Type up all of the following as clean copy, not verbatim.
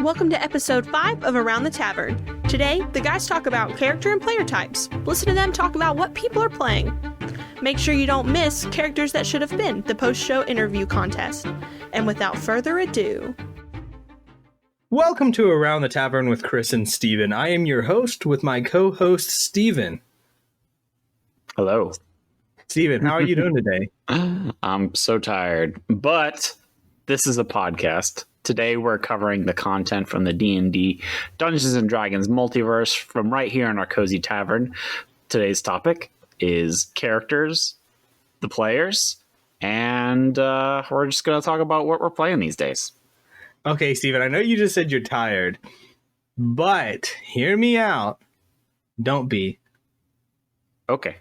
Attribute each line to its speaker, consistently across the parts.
Speaker 1: welcome to episode 5 of Around the Tavern. Today, the guys talk about character and player types. Listen to them talk about what people are playing. Make sure you don't miss Characters That Should Have Been, the post-show interview contest. And without further ado...
Speaker 2: Welcome to Around the Tavern with Chris and Steven. I am your host with my co-host, Steven.
Speaker 3: Hello.
Speaker 2: Steven, how are you doing today?
Speaker 3: I'm so tired, but this is a podcast. Today we're covering the content from the D&D Dungeons and Dragons Multiverse from right here in our cozy tavern. Today's topic is characters, the players, and we're just going to talk about what we're playing these days.
Speaker 2: Okay, Steven, I know you just said you're tired, but hear me out. Don't be.
Speaker 3: Okay.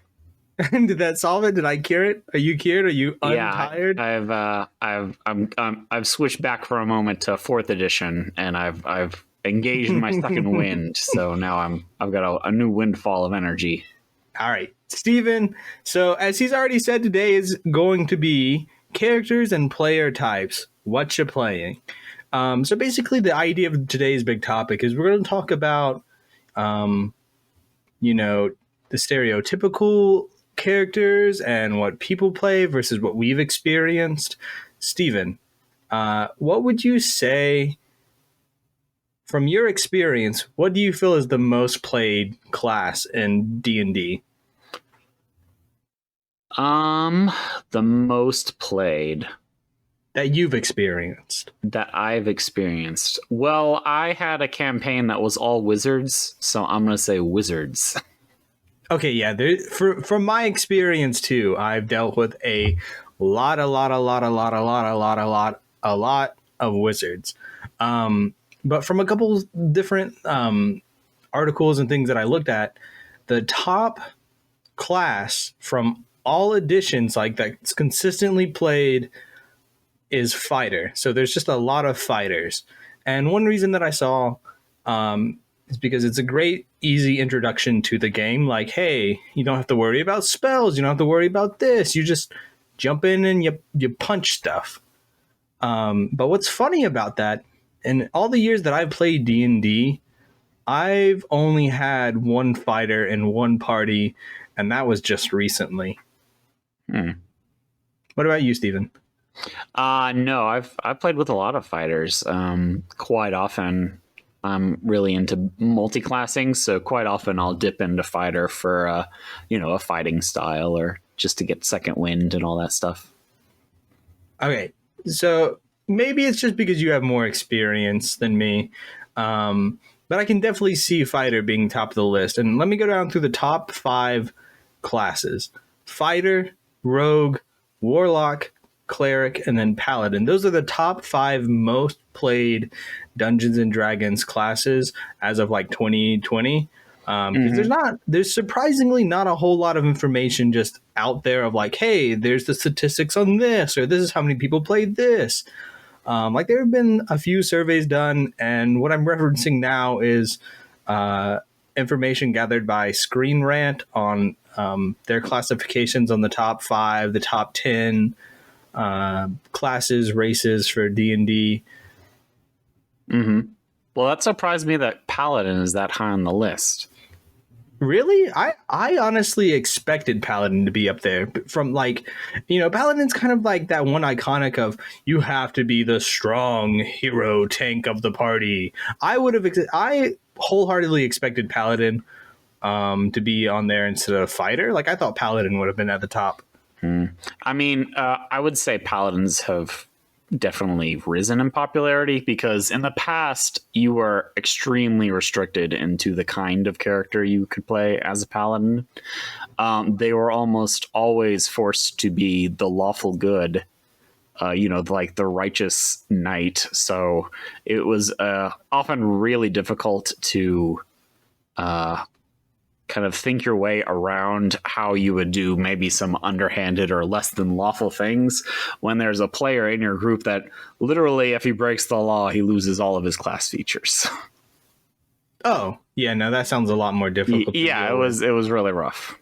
Speaker 2: Did that solve it? Did I cure it? Are you cured? Are you untired?
Speaker 3: Yeah, I've switched back for a moment to 4th edition, and I've engaged my second wind. So now I've got a new windfall of energy.
Speaker 2: All right, Steven. So as he's already said, today is going to be characters and player types. Whatcha Playin. So basically, the idea of today's big topic is we're going to talk about, the stereotypical characters and what people play versus what we've experienced. Steven, what would you say from your experience? What do you feel is the most played class in D&D?
Speaker 3: The most played
Speaker 2: that you've experienced.
Speaker 3: That I've experienced. Well, I had a campaign that was all wizards, so I'm going to say wizards.
Speaker 2: Okay, yeah. From my experience too, I've dealt with a lot of wizards. But from a couple different articles and things that I looked at, the top class from all editions, like that's consistently played, is fighter. So there's just a lot of fighters, and one reason that I saw is because it's a great, easy introduction to the game. Like, hey, you don't have to worry about spells. You don't have to worry about this. You just jump in and you punch stuff. But what's funny about that, in all the years that I've played D&D, I've only had one fighter in one party, and that was just recently. What about you, Steven?
Speaker 3: No, I've played with a lot of fighters. Quite often, I'm really into multi-classing, so quite often I'll dip into fighter for a fighting style or just to get second wind and all that stuff.
Speaker 2: Okay, so maybe it's just because you have more experience than me, but I can definitely see fighter being top of the list. And let me go down through the top 5 classes: fighter, rogue, warlock, cleric, and then paladin. Those are the top 5 most played Dungeons and Dragons classes as of like 2020. There's surprisingly not a whole lot of information just out there of like, hey, there's the statistics on this, or this is how many people played this. Like there have been a few surveys done, and what I'm referencing now is information gathered by Screen Rant on their classifications on the top 5, the top 10 classes, races for D&D.
Speaker 3: Well, that surprised me that Paladin is that high on the list.
Speaker 2: Really? I honestly expected Paladin to be up there. From Paladin's kind of like that one iconic of, you have to be the strong hero tank of the party. I wholeheartedly expected Paladin to be on there instead of fighter. Like, I thought Paladin would have been at the top.
Speaker 3: I mean, I would say Paladins have definitely risen in popularity because in the past you were extremely restricted into the kind of character you could play as a paladin. They were almost always forced to be the lawful good, like the righteous knight. So it was often really difficult to kind of think your way around how you would do maybe some underhanded or less than lawful things when there's a player in your group that literally, if he breaks the law, he loses all of his class features.
Speaker 2: Oh, yeah, no, that sounds a lot more difficult.
Speaker 3: Yeah, it was really rough.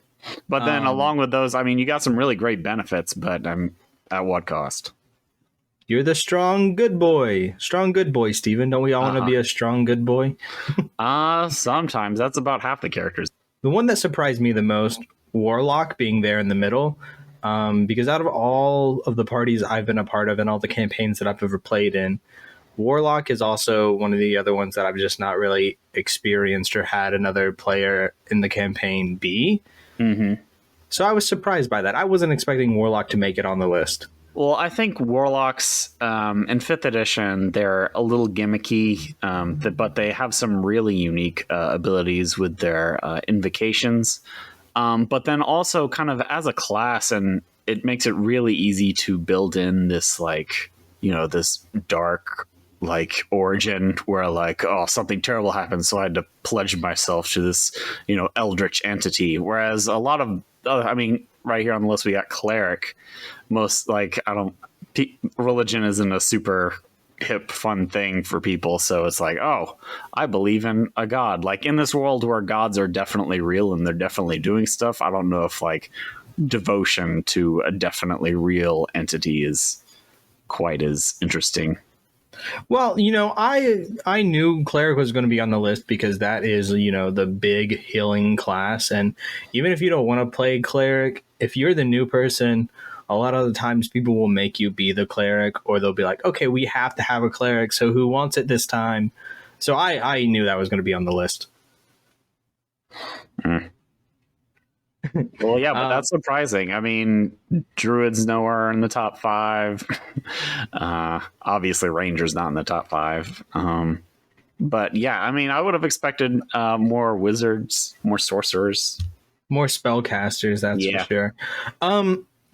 Speaker 3: But then along with those, I mean, you got some really great benefits, but at what cost?
Speaker 2: You're the strong good boy. Strong good boy, Steven. Don't we all want to be a strong good boy?
Speaker 3: Sometimes that's about half the characters.
Speaker 2: The one that surprised me the most, Warlock being there in the middle, because out of all of the parties I've been a part of and all the campaigns that I've ever played in, Warlock is also one of the other ones that I've just not really experienced or had another player in the campaign be.
Speaker 3: Mm-hmm.
Speaker 2: So I was surprised by that. I wasn't expecting Warlock to make it on the list.
Speaker 3: Well, I think Warlocks in 5th edition, they're a little gimmicky, but they have some really unique abilities with their invocations. But then also kind of as a class, and it makes it really easy to build in this, like, you know, this dark, like, origin where, like, oh, something terrible happened, so I had to pledge myself to this, you know, eldritch entity. Whereas a lot of, I mean, right here on the list, we got cleric. Most, like, religion isn't a super hip, fun thing for people. So it's like, oh, I believe in a god. Like, in this world where gods are definitely real and they're definitely doing stuff, I don't know if, like, devotion to a definitely real entity is quite as interesting.
Speaker 2: Well, you know, I knew cleric was going to be on the list because that is, you know, the big healing class. And even if you don't want to play cleric, if you're the new person, a lot of the times people will make you be the cleric, or they'll be like, okay, we have to have a cleric, so who wants it this time? So I knew that was going to be on the list.
Speaker 3: Well, yeah, but that's surprising. I mean, druids nowhere in the top 5. Obviously, rangers not in the top 5. But yeah, I mean, I would have expected more wizards, more sorcerers,
Speaker 2: more spellcasters. That's for sure.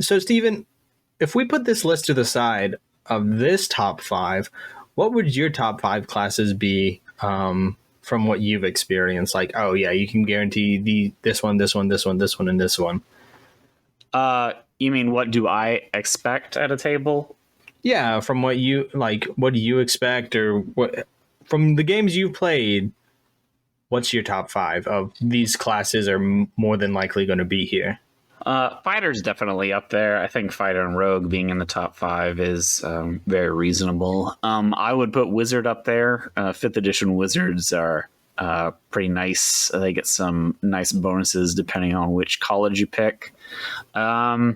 Speaker 2: So, Steven, if we put this list to the side of this top 5, what would your top 5 classes be? From what you've experienced, like, oh yeah, you can guarantee this one, and this one.
Speaker 3: You mean what do I expect at a table?
Speaker 2: Yeah, from what you like, what do you expect, or what from the games you've played? What's your top 5 of these classes are more than likely going to be here?
Speaker 3: Fighter's definitely up there. I think Fighter and Rogue being in the top 5 is very reasonable. I would put Wizard up there. 5th edition Wizards are pretty nice. They get some nice bonuses depending on which college you pick. I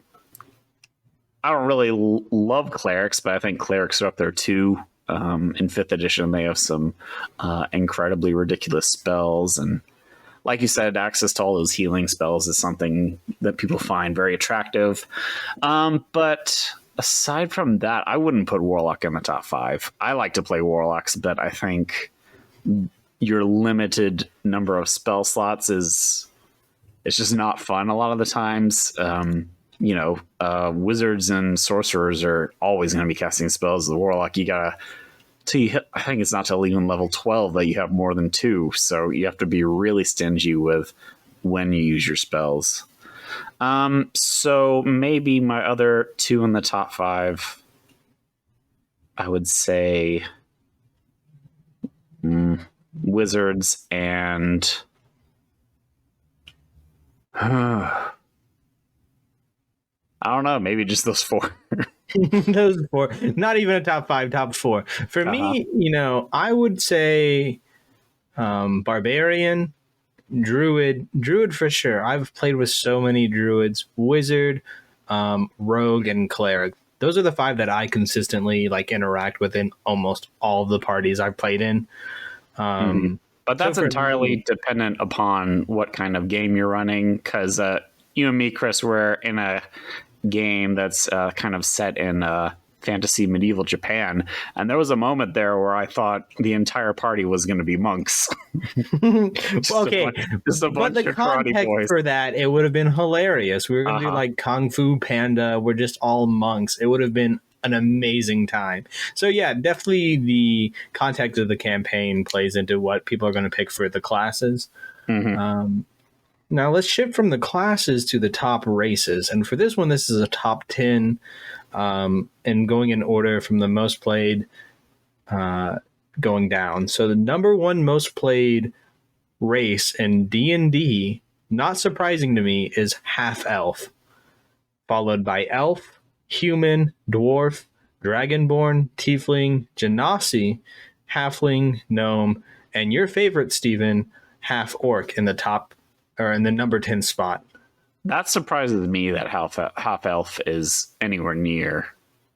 Speaker 3: don't really love Clerics, but I think Clerics are up there too. In 5th edition, they have some incredibly ridiculous spells, and like you said, access to all those healing spells is something that people find very attractive. But aside from that, I wouldn't put Warlock in the top 5. I like to play Warlocks, but I think your limited number of spell slots it's just not fun a lot of the times. Wizards and sorcerers are always going to be casting spells. The Warlock, you gotta, I think it's not till even level 12 that you have more than 2. So you have to be really stingy with when you use your spells. So maybe my other 2 in the top 5, I would say Wizards and I don't know, maybe just those 4.
Speaker 2: Those 4, not even a top 5, top 4 for me. You know, I would say barbarian, druid for sure. I've played with so many druids, wizard, rogue, and cleric. Those are the 5 that I consistently like interact with in almost all of the parties I've played in.
Speaker 3: But that's entirely dependent upon what kind of game you're running, because you and me, Chris, we're in a game that's kind of set in fantasy medieval Japan, and there was a moment there where I thought the entire party was going to be monks.
Speaker 2: Okay, but the context for that, it would have been hilarious. We were going to do like Kung Fu Panda. We're just all monks. It would have been an amazing time. So yeah, definitely the context of the campaign plays into what people are going to pick for the classes. Now let's shift from the classes to the top races. And for this one, this is a top 10, and going in order from the most played going down. So the number 1 most played race in D&D, not surprising to me, is half elf, followed by elf, human, dwarf, Dragonborn, Tiefling, Genasi, Halfling, Gnome, and your favorite, Steven, Half Orc in the top or in the number 10 spot.
Speaker 3: That surprises me that half elf is anywhere near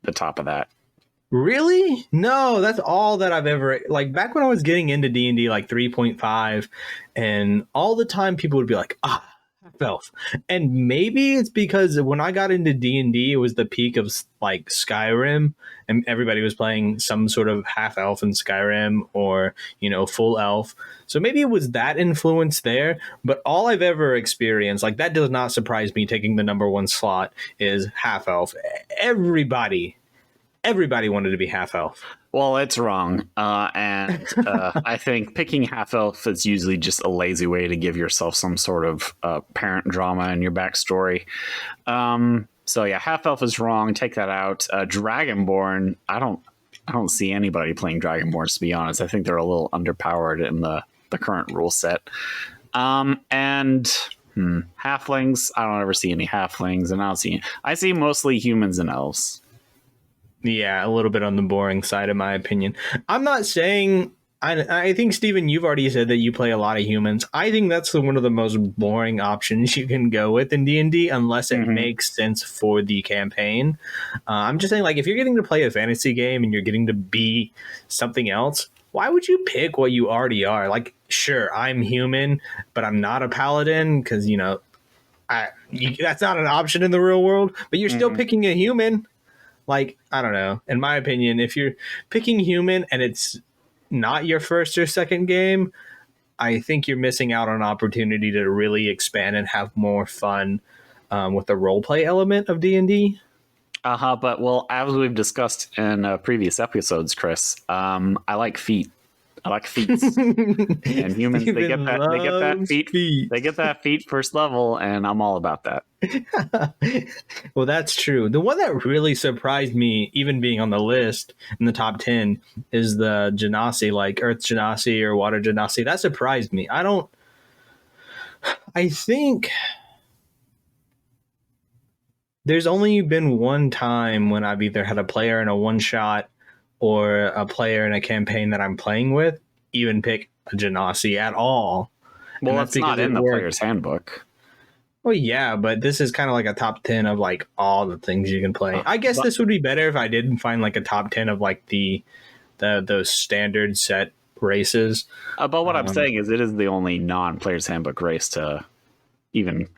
Speaker 3: the top of that.
Speaker 2: Really? No, that's all that I've ever like. Back when I was getting into D&D like 3.5, and all the time people would be like, half elf. And maybe it's because when I got into D&D, it was the peak of like Skyrim, and everybody was playing some sort of half elf in Skyrim, or full elf. So maybe it was that influence there. But all I've ever experienced, like, that does not surprise me, taking the number 1 slot, is half elf. Everybody wanted to be half elf.
Speaker 3: Well, it's wrong. And I think picking half elf is usually just a lazy way to give yourself some sort of parent drama in your backstory. So yeah, half elf is wrong. Take that out. Dragonborn, I don't see anybody playing Dragonborns, to be honest. I think they're a little underpowered in the current rule set. And halflings, I don't ever see any halflings, and I see mostly humans and elves.
Speaker 2: Yeah, a little bit on the boring side, in my opinion. I'm not saying... I think, Steven, you've already said that you play a lot of humans. I think that's one of the most boring options you can go with in D&D, unless it makes sense for the campaign. I'm just saying, like, if you're getting to play a fantasy game and you're getting to be something else, why would you pick what you already are? Like, sure, I'm human, but I'm not a paladin, because, that's not an option in the real world, but you're still picking a human. Like, I don't know. In my opinion, if you're picking human and it's not your first or second game, I think you're missing out on an opportunity to really expand and have more fun with the roleplay element of D&D.
Speaker 3: But, well, as we've discussed in previous episodes, Chris, I like feet. I like feats. And humans, they get that feat first level, and I'm all about that.
Speaker 2: Well, that's true. The one that really surprised me, even being on the list in the top 10, is the Genasi, like Earth Genasi or Water Genasi. That surprised me. I think there's only been one time when I've either had a player in a one-shot or a player in a campaign that I'm playing with even pick a Genasi at all.
Speaker 3: Well, that's not in the player's handbook.
Speaker 2: Well, yeah, but this is kind of like a top 10 of like all the things you can play. I guess this would be better if I didn't find like a top 10 of like those standard set races.
Speaker 3: But what I'm saying is it is the only non-player's handbook race to even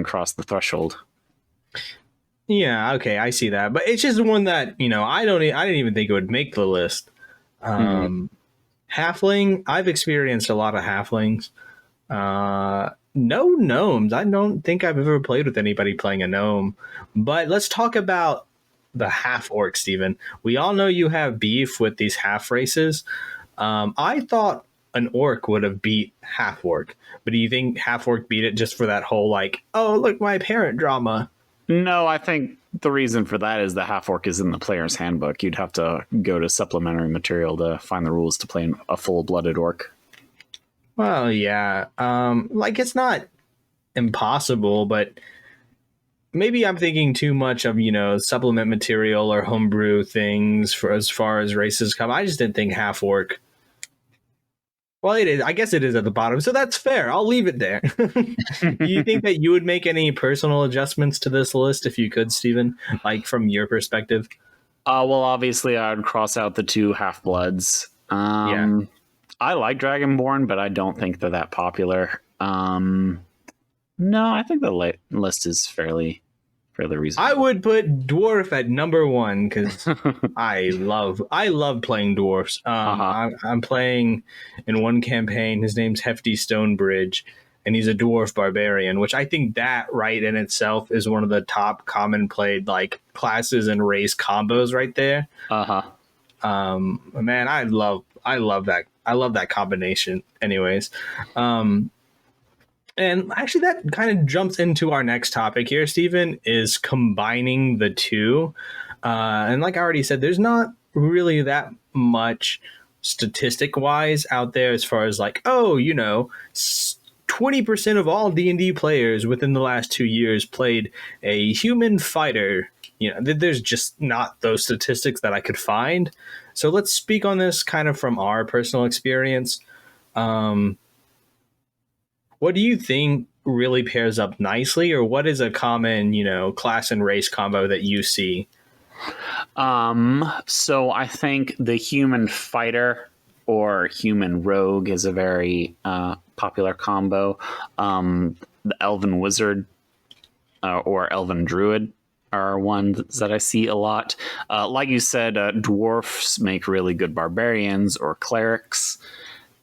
Speaker 3: cross the threshold.
Speaker 2: Yeah, okay, I see that. But it's just one that, I didn't even think it would make the list. Halfling, I've experienced a lot of halflings. No gnomes. I don't think I've ever played with anybody playing a gnome. But let's talk about the half orc, Steven. We all know you have beef with these half races. I thought an orc would have beat half orc. But do you think half orc beat it just for that whole like, oh, look, my parent drama?
Speaker 3: No, I think the reason for that is the half orc is in the player's handbook. You'd have to go to supplementary material to find the rules to play a full-blooded orc.
Speaker 2: Well, yeah. Like, it's not impossible, but maybe I'm thinking too much of, supplement material or homebrew things for as far as races come. I just didn't think half orc. Well, it is. I guess it is at the bottom, so that's fair. I'll leave it there. Do you think that you would make any personal adjustments to this list if you could, Steven? Like, from your perspective?
Speaker 3: Well, obviously, I would cross out the 2 half-bloods.
Speaker 2: Yeah.
Speaker 3: I like Dragonborn, but I don't think they're that popular. No, I think the list is fairly reasonable.
Speaker 2: I would put dwarf at number 1 because I love playing dwarfs. I'm playing in one campaign. His name's Hefty Stonebridge, and he's a dwarf barbarian, which I think that right in itself is one of the top common played like classes and race combos right there. Man, I love that. I love that combination. Anyways, and actually, that kind of jumps into our next topic here, Stephen, is combining the two. And like I already said, there's not really that much statistic-wise out there as far as like, 20% 20% of all D&D players within the last 2 years played a human fighter. There's just not those statistics that I could find. So let's speak on this kind of from our personal experience. What do you think really pairs up nicely, or what is a common, class and race combo that you see?
Speaker 3: So I think the human fighter or human rogue is a very popular combo. The elven wizard or elven druid are ones that I see a lot. Like you said, dwarfs make really good barbarians or clerics.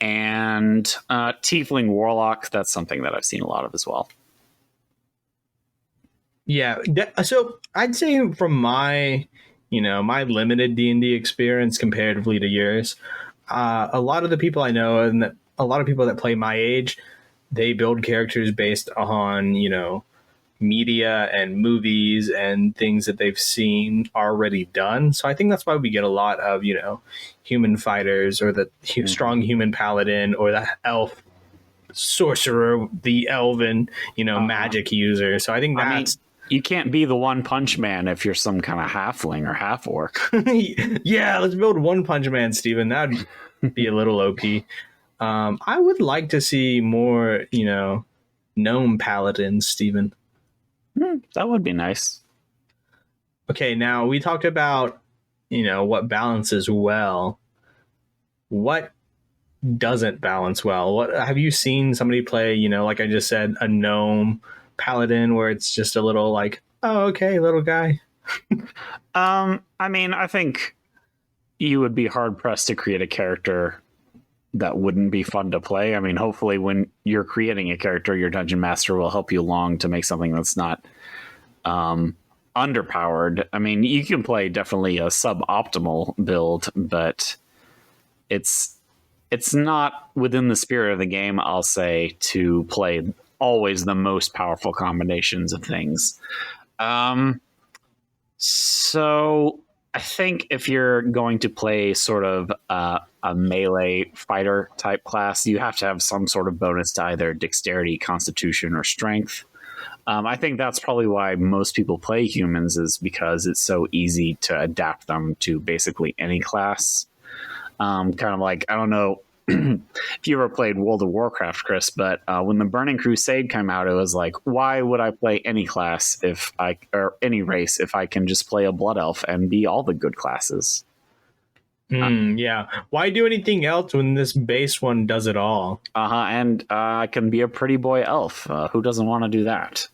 Speaker 3: And tiefling warlock, that's something that I've seen a lot of as well.
Speaker 2: Yeah, so I'd say from my, my limited D&D experience comparatively to yours, a lot of the people I know and a lot of people that play my age, they build characters based on, media and movies and things that they've seen already done. So I think that's why we get a lot of, human fighters or the strong human paladin or the elf sorcerer, the elven, magic user. So I think that's...
Speaker 3: you can't be the One Punch Man if you're some kind of halfling or half orc.
Speaker 2: Yeah, let's build One Punch Man, Steven. That'd be a little OP. I would like to see more, gnome paladins, Steven.
Speaker 3: That would be nice.
Speaker 2: Okay, now we talked about, what balances well. What doesn't balance well? What have you seen somebody play, like I just said, a gnome paladin where it's just a little like, oh, okay, little guy?
Speaker 3: I think you would be hard pressed to create a character that wouldn't be fun to play. Hopefully when you're creating a character, your dungeon master will help you along to make something that's not underpowered. You can play definitely a suboptimal build, but it's not within the spirit of the game, I'll say, to play always the most powerful combinations of things. So I think if you're going to play sort of a melee fighter type class, you have to have some sort of bonus to either dexterity, constitution, or strength. I think that's probably why most people play humans, is because it's so easy to adapt them to basically any class. Kind of like, I don't know if you ever played World of Warcraft, Chris, but when the Burning Crusade came out, it was like, why would I play any class or any race if I can just play a Blood Elf and be all the good classes?
Speaker 2: Yeah. Why do anything else when this base one does it all?
Speaker 3: And I can be a pretty boy elf. Who doesn't want to do that?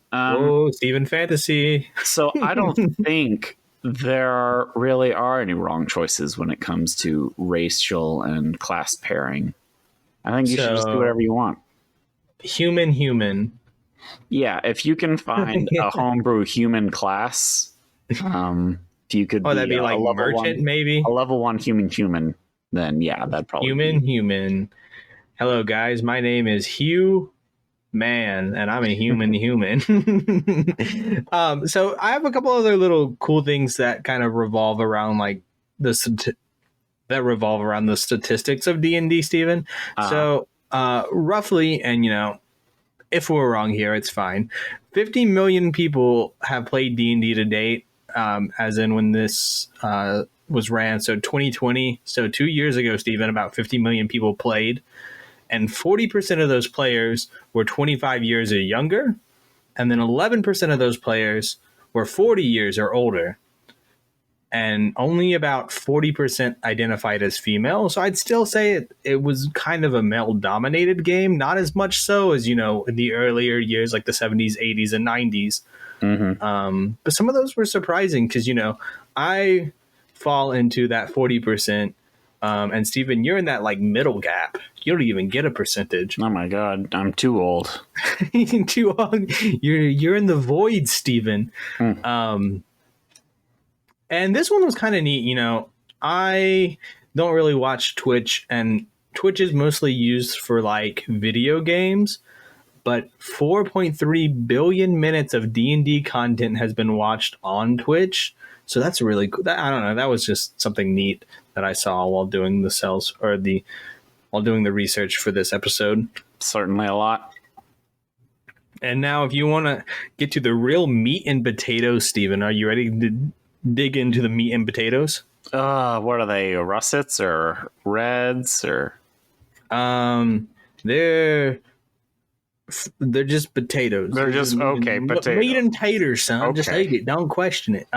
Speaker 2: Steven Fantasy.
Speaker 3: So I don't think there really are any wrong choices when it comes to racial and class pairing. I think you should just do whatever you want.
Speaker 2: Human.
Speaker 3: Yeah, if you can find a homebrew human class, if you could
Speaker 2: that'd be like merchant, maybe
Speaker 3: a level 1 human, then yeah, that'd probably
Speaker 2: human. Hello guys, my name is Hugh Man, and I'm a human. So I have a couple other little cool things that kind of revolve around like the statistics of D&D, Steven. So roughly, and if we're wrong here, it's fine. 50 million people have played D&D to date. As in when this was ran, so 2020, so 2 years ago, Steven, about 50 million people played, and 40% of those players were 25 years or younger, and then 11% of those players were 40 years or older, and only about 40% identified as female. So I'd still say it was kind of a male-dominated game, not as much so as, in the earlier years, like the 70s, 80s, and 90s. Mm-hmm. But some of those were surprising because, I fall into that 40%. And Steven, you're in that like middle gap. You don't even get a percentage.
Speaker 3: Oh my God, I'm too old.
Speaker 2: Too old. You're in the void, Steven. And this one was kind of neat. I don't really watch Twitch, and Twitch is mostly used for like video games. But 4.3 billion minutes of D&D content has been watched on Twitch. So that's really cool. I don't know. That was just something neat that I saw while doing the research for this episode.
Speaker 3: Certainly a lot.
Speaker 2: And now, if you want to get to the real meat and potatoes, Steven, are you ready to dig into the meat and potatoes?
Speaker 3: What are they? Russets or reds or?
Speaker 2: They're just potatoes.
Speaker 3: They're just okay. Potato.
Speaker 2: Meat and taters, son.
Speaker 3: Okay.
Speaker 2: Just eat it. Don't question it.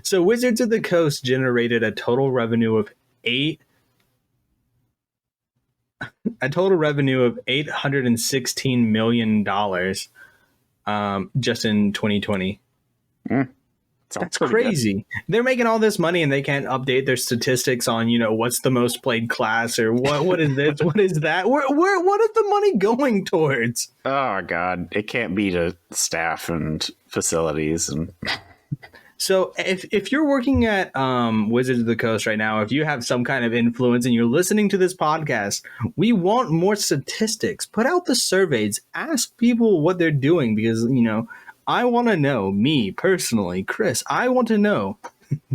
Speaker 2: So Wizards of the Coast generated a total revenue of $816 million just in 2020. That's crazy. Good. They're making all this money and they can't update their statistics on, what's the most played class or what is this? What is that? What is the money going towards?
Speaker 3: Oh God, it can't be to staff and facilities. And
Speaker 2: so if you're working at Wizards of the Coast right now, if you have some kind of influence and you're listening to this podcast, we want more statistics. Put out the surveys. Ask people what they're doing because, I want to know, me personally, Chris, I want to know.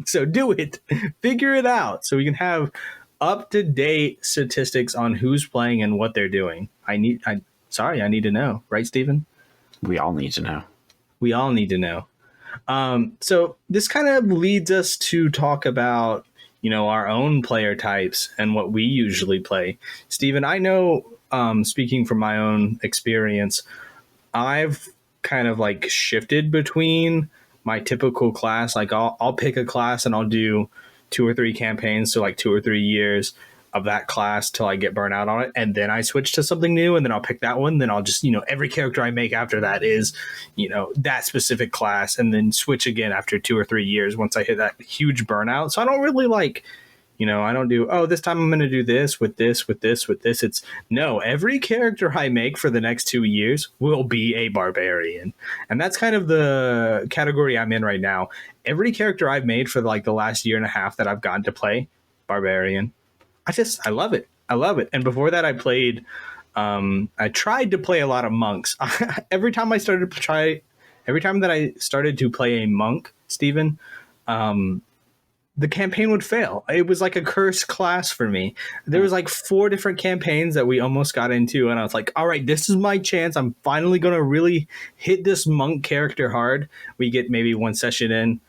Speaker 2: So do it. Figure it out so we can have up-to-date statistics on who's playing and what they're doing. I need to know. Right, Stephen?
Speaker 3: We all need to know.
Speaker 2: We all need to know. So this kind of leads us to talk about, our own player types and what we usually play. Stephen, I know, speaking from my own experience, I've kind of like shifted between my typical class. Like I'll pick a class and I'll do 2 or 3 campaigns, so like 2 or 3 years of that class till I get burnt out on it, and then I switch to something new, and then I'll pick that one. Then I'll just every character I make after that is that specific class, and then switch again after 2 or 3 years once I hit that huge burnout. So I don't really like I don't do, this time I'm going to do this with this, with this, with this. It's no, every character I make for the next 2 years will be a barbarian. And that's kind of the category I'm in right now. Every character I've made for like the last year and a half that I've gotten to play, barbarian. I love it. I love it. And before that I played, I tried to play a lot of monks. Every time that I started to play a monk, Stephen, the campaign would fail. It was like a cursed class for me. There was like 4 different campaigns that we almost got into, and I was like, all right, this is my chance. I'm finally going to really hit this monk character hard. We get maybe 1 session in,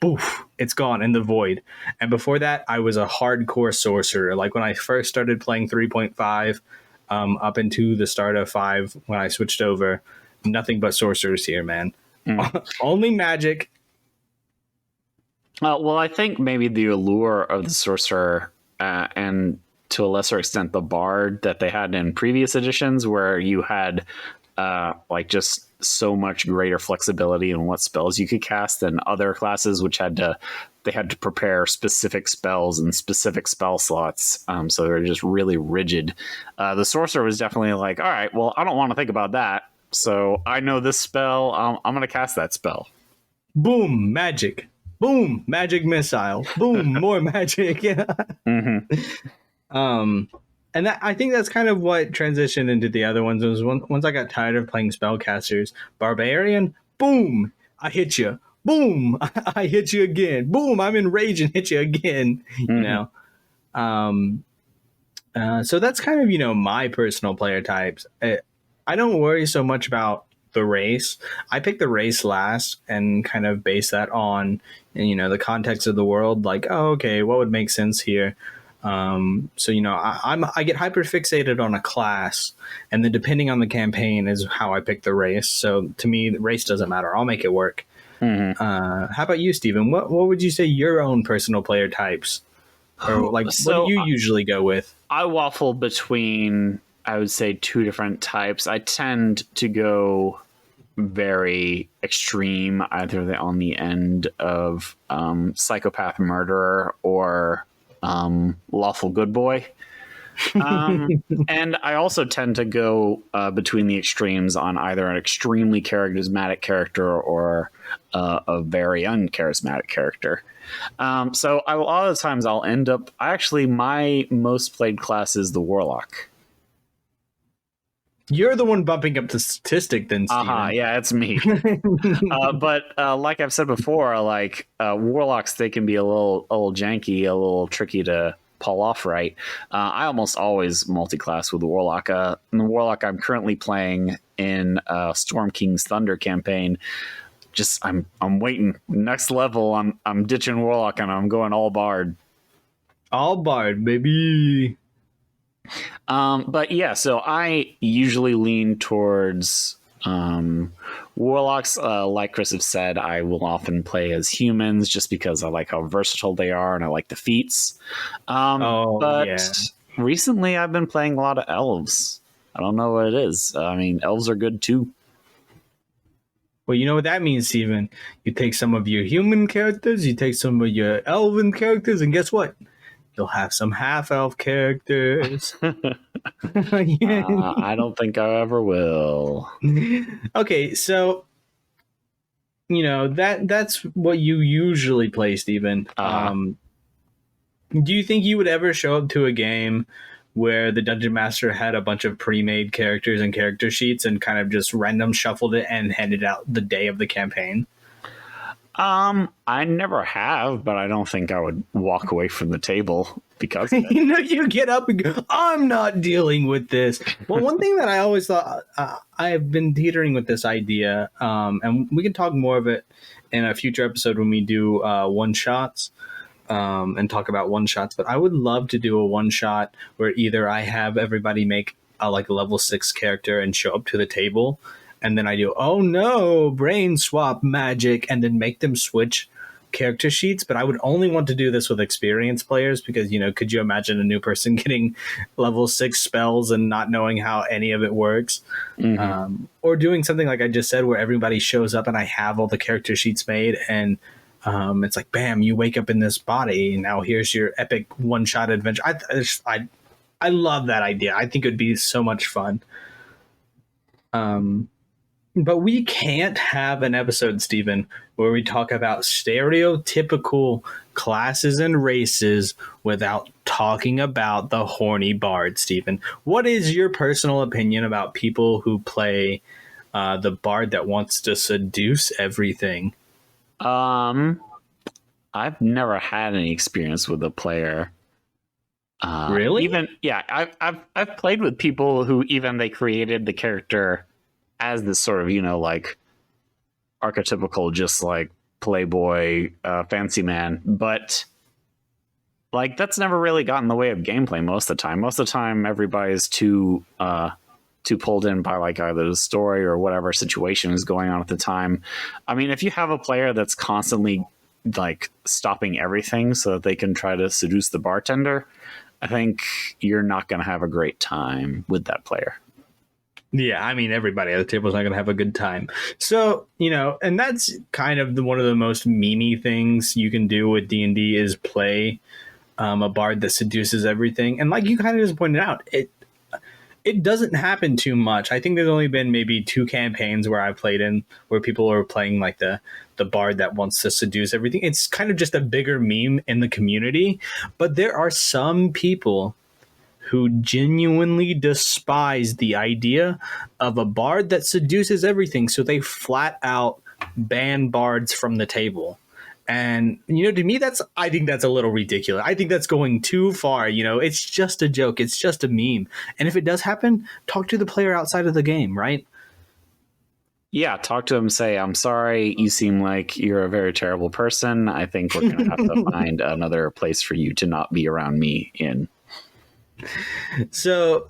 Speaker 2: poof, it's gone in the void. And before that, I was a hardcore sorcerer. Like when I first started playing 3.5 up into the start of 5, when I switched over, nothing but sorcerers here, man. Only magic.
Speaker 3: Well, I think maybe the allure of the sorcerer and to a lesser extent the bard that they had in previous editions, where you had just so much greater flexibility in what spells you could cast than other classes, which had to prepare specific spells and specific spell slots. So they're just really rigid. The sorcerer was definitely like, all right, well, I don't want to think about that. So I know this spell. I'm going to cast that spell.
Speaker 2: Boom, magic. Boom, magic missile. Boom, more magic.
Speaker 3: Mm-hmm.
Speaker 2: And I think that's kind of what transitioned into the other ones. Was once I got tired of playing spellcasters, barbarian. Boom, I hit you. Boom, I hit you again. Boom, I'm enraged and hit you again.
Speaker 3: Mm-hmm.
Speaker 2: So that's kind of my personal player types. I don't worry so much about the race. I pick the race last and kind of base that on the context of the world. Like, oh, okay, what would make sense here? I get hyper fixated on a class, and then depending on the campaign is how I pick the race. So to me, the race doesn't matter. I'll make it work.
Speaker 3: Mm-hmm.
Speaker 2: How about you, Steven? What would you say your own personal player types, or like what do you usually go with?
Speaker 3: I waffle between, I would say, 2 different types. I tend to go very extreme, either on the end of psychopath murderer or lawful good boy. And I also tend to go between the extremes on either an extremely charismatic character or a very uncharismatic character. So a lot of the times I'll end up, my most played class is the warlock.
Speaker 2: You're the one bumping up the statistic then, Steven.
Speaker 3: Yeah, it's me. But like I've said before, warlocks, they can be a little janky, a little tricky to pull off right. I almost always multi-class with the Warlock. The Warlock I'm currently playing in Storm King's Thunder campaign. Just I'm waiting. Next level, I'm ditching Warlock and I'm going all Bard.
Speaker 2: All Bard, baby.
Speaker 3: But yeah, so I usually lean towards Warlocks. Like Chris have said, I will often play as humans just because I like how versatile they are and I like the feats. But recently I've been playing a lot of elves. I don't know what it is. I mean, elves are good too.
Speaker 2: Well, you know what that means, Steven. You take some of your human characters, you take some of your elven characters, and guess what? You'll have some half-elf characters.
Speaker 3: I don't think I ever will.
Speaker 2: Okay, so that's what you usually play, Steven. Do you think you would ever show up to a game where the Dungeon Master had a bunch of pre-made characters and character sheets and kind of just random shuffled it and handed out the day of the campaign?
Speaker 3: I never have, but I don't think I would walk away from the table because of it.
Speaker 2: You get up and go, I'm not dealing with this. Well, one thing that I always thought, I have been teetering with this idea, and we can talk more of it in a future episode when we do one-shots and talk about one-shots, but I would love to do a one-shot where either I have everybody make a level 6 character and show up to the table, and then I do, oh no, brain swap magic, and then make them switch character sheets. But I would only want to do this with experienced players because, could you imagine a new person getting level 6 spells and not knowing how any of it works? Mm-hmm. Or doing something like I just said where everybody shows up and I have all the character sheets made and it's like, bam, you wake up in this body. Now here's your epic one-shot adventure. I love that idea. I think it would be so much fun. But we can't have an episode, Steven, where we talk about stereotypical classes and races without talking about the horny bard, Steven. What is your personal opinion about people who play the bard that wants to seduce everything?
Speaker 3: I've never had any experience with a player.
Speaker 2: Really?
Speaker 3: I've played with people who even they created the character as this sort of, archetypical, just like playboy, fancy man. But that's never really got in the way of gameplay most of the time. Most of the time, everybody's too pulled in by either the story or whatever situation is going on at the time. I mean, if you have a player that's constantly stopping everything so that they can try to seduce the bartender, I think you're not going to have a great time with that player.
Speaker 2: Yeah, I mean, everybody at the table is not going to have a good time. So, and that's kind of one of the most memey things you can do with D&D is play a bard that seduces everything. And like you kind of just pointed out, it doesn't happen too much. I think there's only been maybe 2 campaigns where I've played in where people are playing the bard that wants to seduce everything. It's kind of just a bigger meme in the community. But there are some people who genuinely despise the idea of a bard that seduces everything. So they flat out ban bards from the table. And, to me, I think that's a little ridiculous. I think that's going too far. It's just a joke. It's just a meme. And if it does happen, talk to the player outside of the game, right?
Speaker 3: Yeah, talk to him, say, I'm sorry, you seem like you're a very terrible person. I think we're going to have to find another place for you to not be around me in.
Speaker 2: So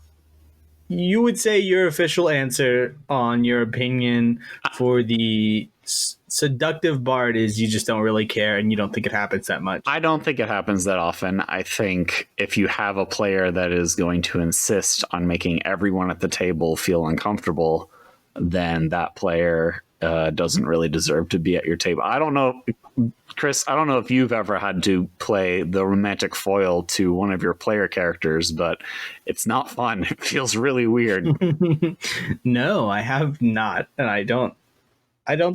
Speaker 2: you would say your official answer on your opinion for the seductive bard is you just don't really care and you don't think it happens that much?
Speaker 3: I don't think it happens that often. I think if you have a player that is going to insist on making everyone at the table feel uncomfortable, then that player doesn't really deserve to be at your table. I don't know, Chris, I don't know if you've ever had to play the romantic foil to one of your player characters, but it's not fun. It feels really weird.
Speaker 2: No, I have not. And I don't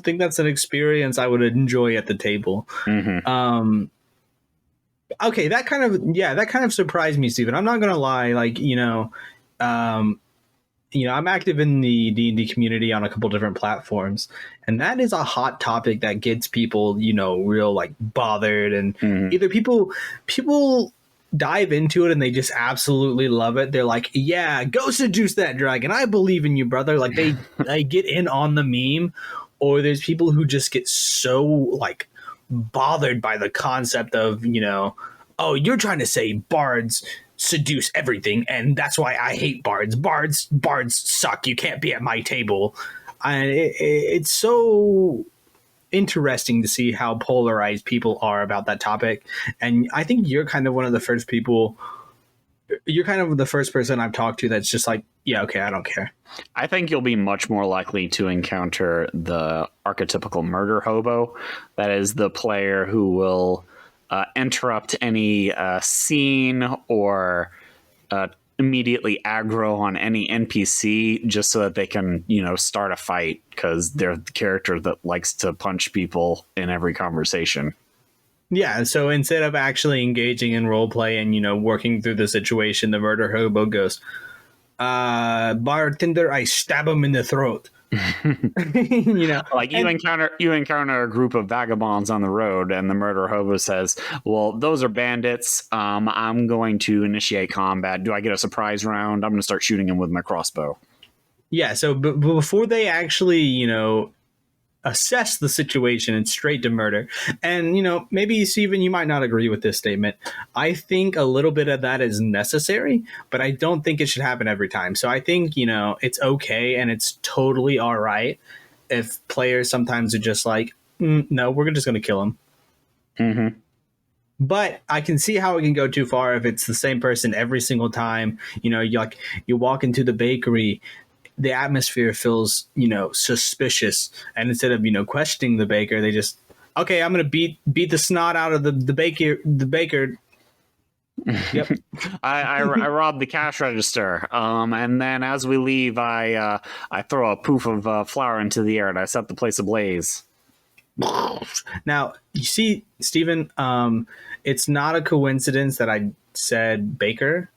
Speaker 2: think that's an experience I would enjoy at the table. Mm-hmm. Okay, that kind of surprised me, Steven. I'm not going to lie. I'm active in the D&D community on a couple different platforms, and that is a hot topic that gets people, real bothered, and either people dive into it and they just absolutely love it. They're like, yeah, go seduce that dragon. I believe in you, brother. Like they get in on the meme. Or there's people who just get so like bothered by the concept of, oh, you're trying to say bards seduce everything, and that's why I hate bards. Bards suck. You can't be at my table. It's so interesting to see how polarized people are about that topic. And I think you're kind of one of the first people. You're kind of the first person I've talked to that's just like, yeah, okay, I don't care.
Speaker 3: I think you'll be much more likely to encounter the archetypical murder hobo. That is the player who will interrupt any scene or immediately aggro on any NPC just so that they can, start a fight because they're the character that likes to punch people in every conversation.
Speaker 2: Yeah, so instead of actually engaging in roleplay and, working through the situation, the murder hobo goes, bartender, I stab him in the throat.
Speaker 3: Like you encounter a group of vagabonds on the road and the murder hobo says, well, those are bandits. I'm going to initiate combat. Do I get a surprise round? I'm going to start shooting him with my crossbow.
Speaker 2: Yeah, so before they actually, assess the situation, and straight to murder. And, maybe, Steven, you might not agree with this statement. I think a little bit of that is necessary, but I don't think it should happen every time. So I think, it's okay and it's totally all right if players sometimes are just like, no, we're just going to kill him.
Speaker 3: Mm-hmm.
Speaker 2: But I can see how it can go too far if it's the same person every single time. You walk into the bakery, the atmosphere feels, suspicious. And instead of, questioning the baker, they just, okay, I'm going to beat the snot out of the baker. Yep.
Speaker 3: I robbed the cash register. And then as we leave, I throw a poof of flour into the air and I set the place ablaze.
Speaker 2: Now, you see, Steven, it's not a coincidence that I said baker.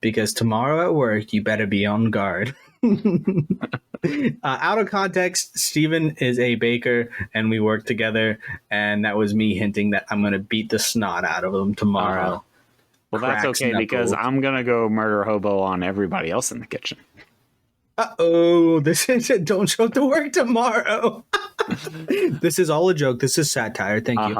Speaker 2: Because tomorrow at work, you better be on guard. Out of context, Steven is a baker and we work together. And that was me hinting that I'm going to beat the snot out of him tomorrow.
Speaker 3: Well, that's okay because I'm going to go murder hobo on everybody else in the kitchen.
Speaker 2: Uh-oh, this is a don't show up to work tomorrow. This is all a joke. This is satire. Thank you.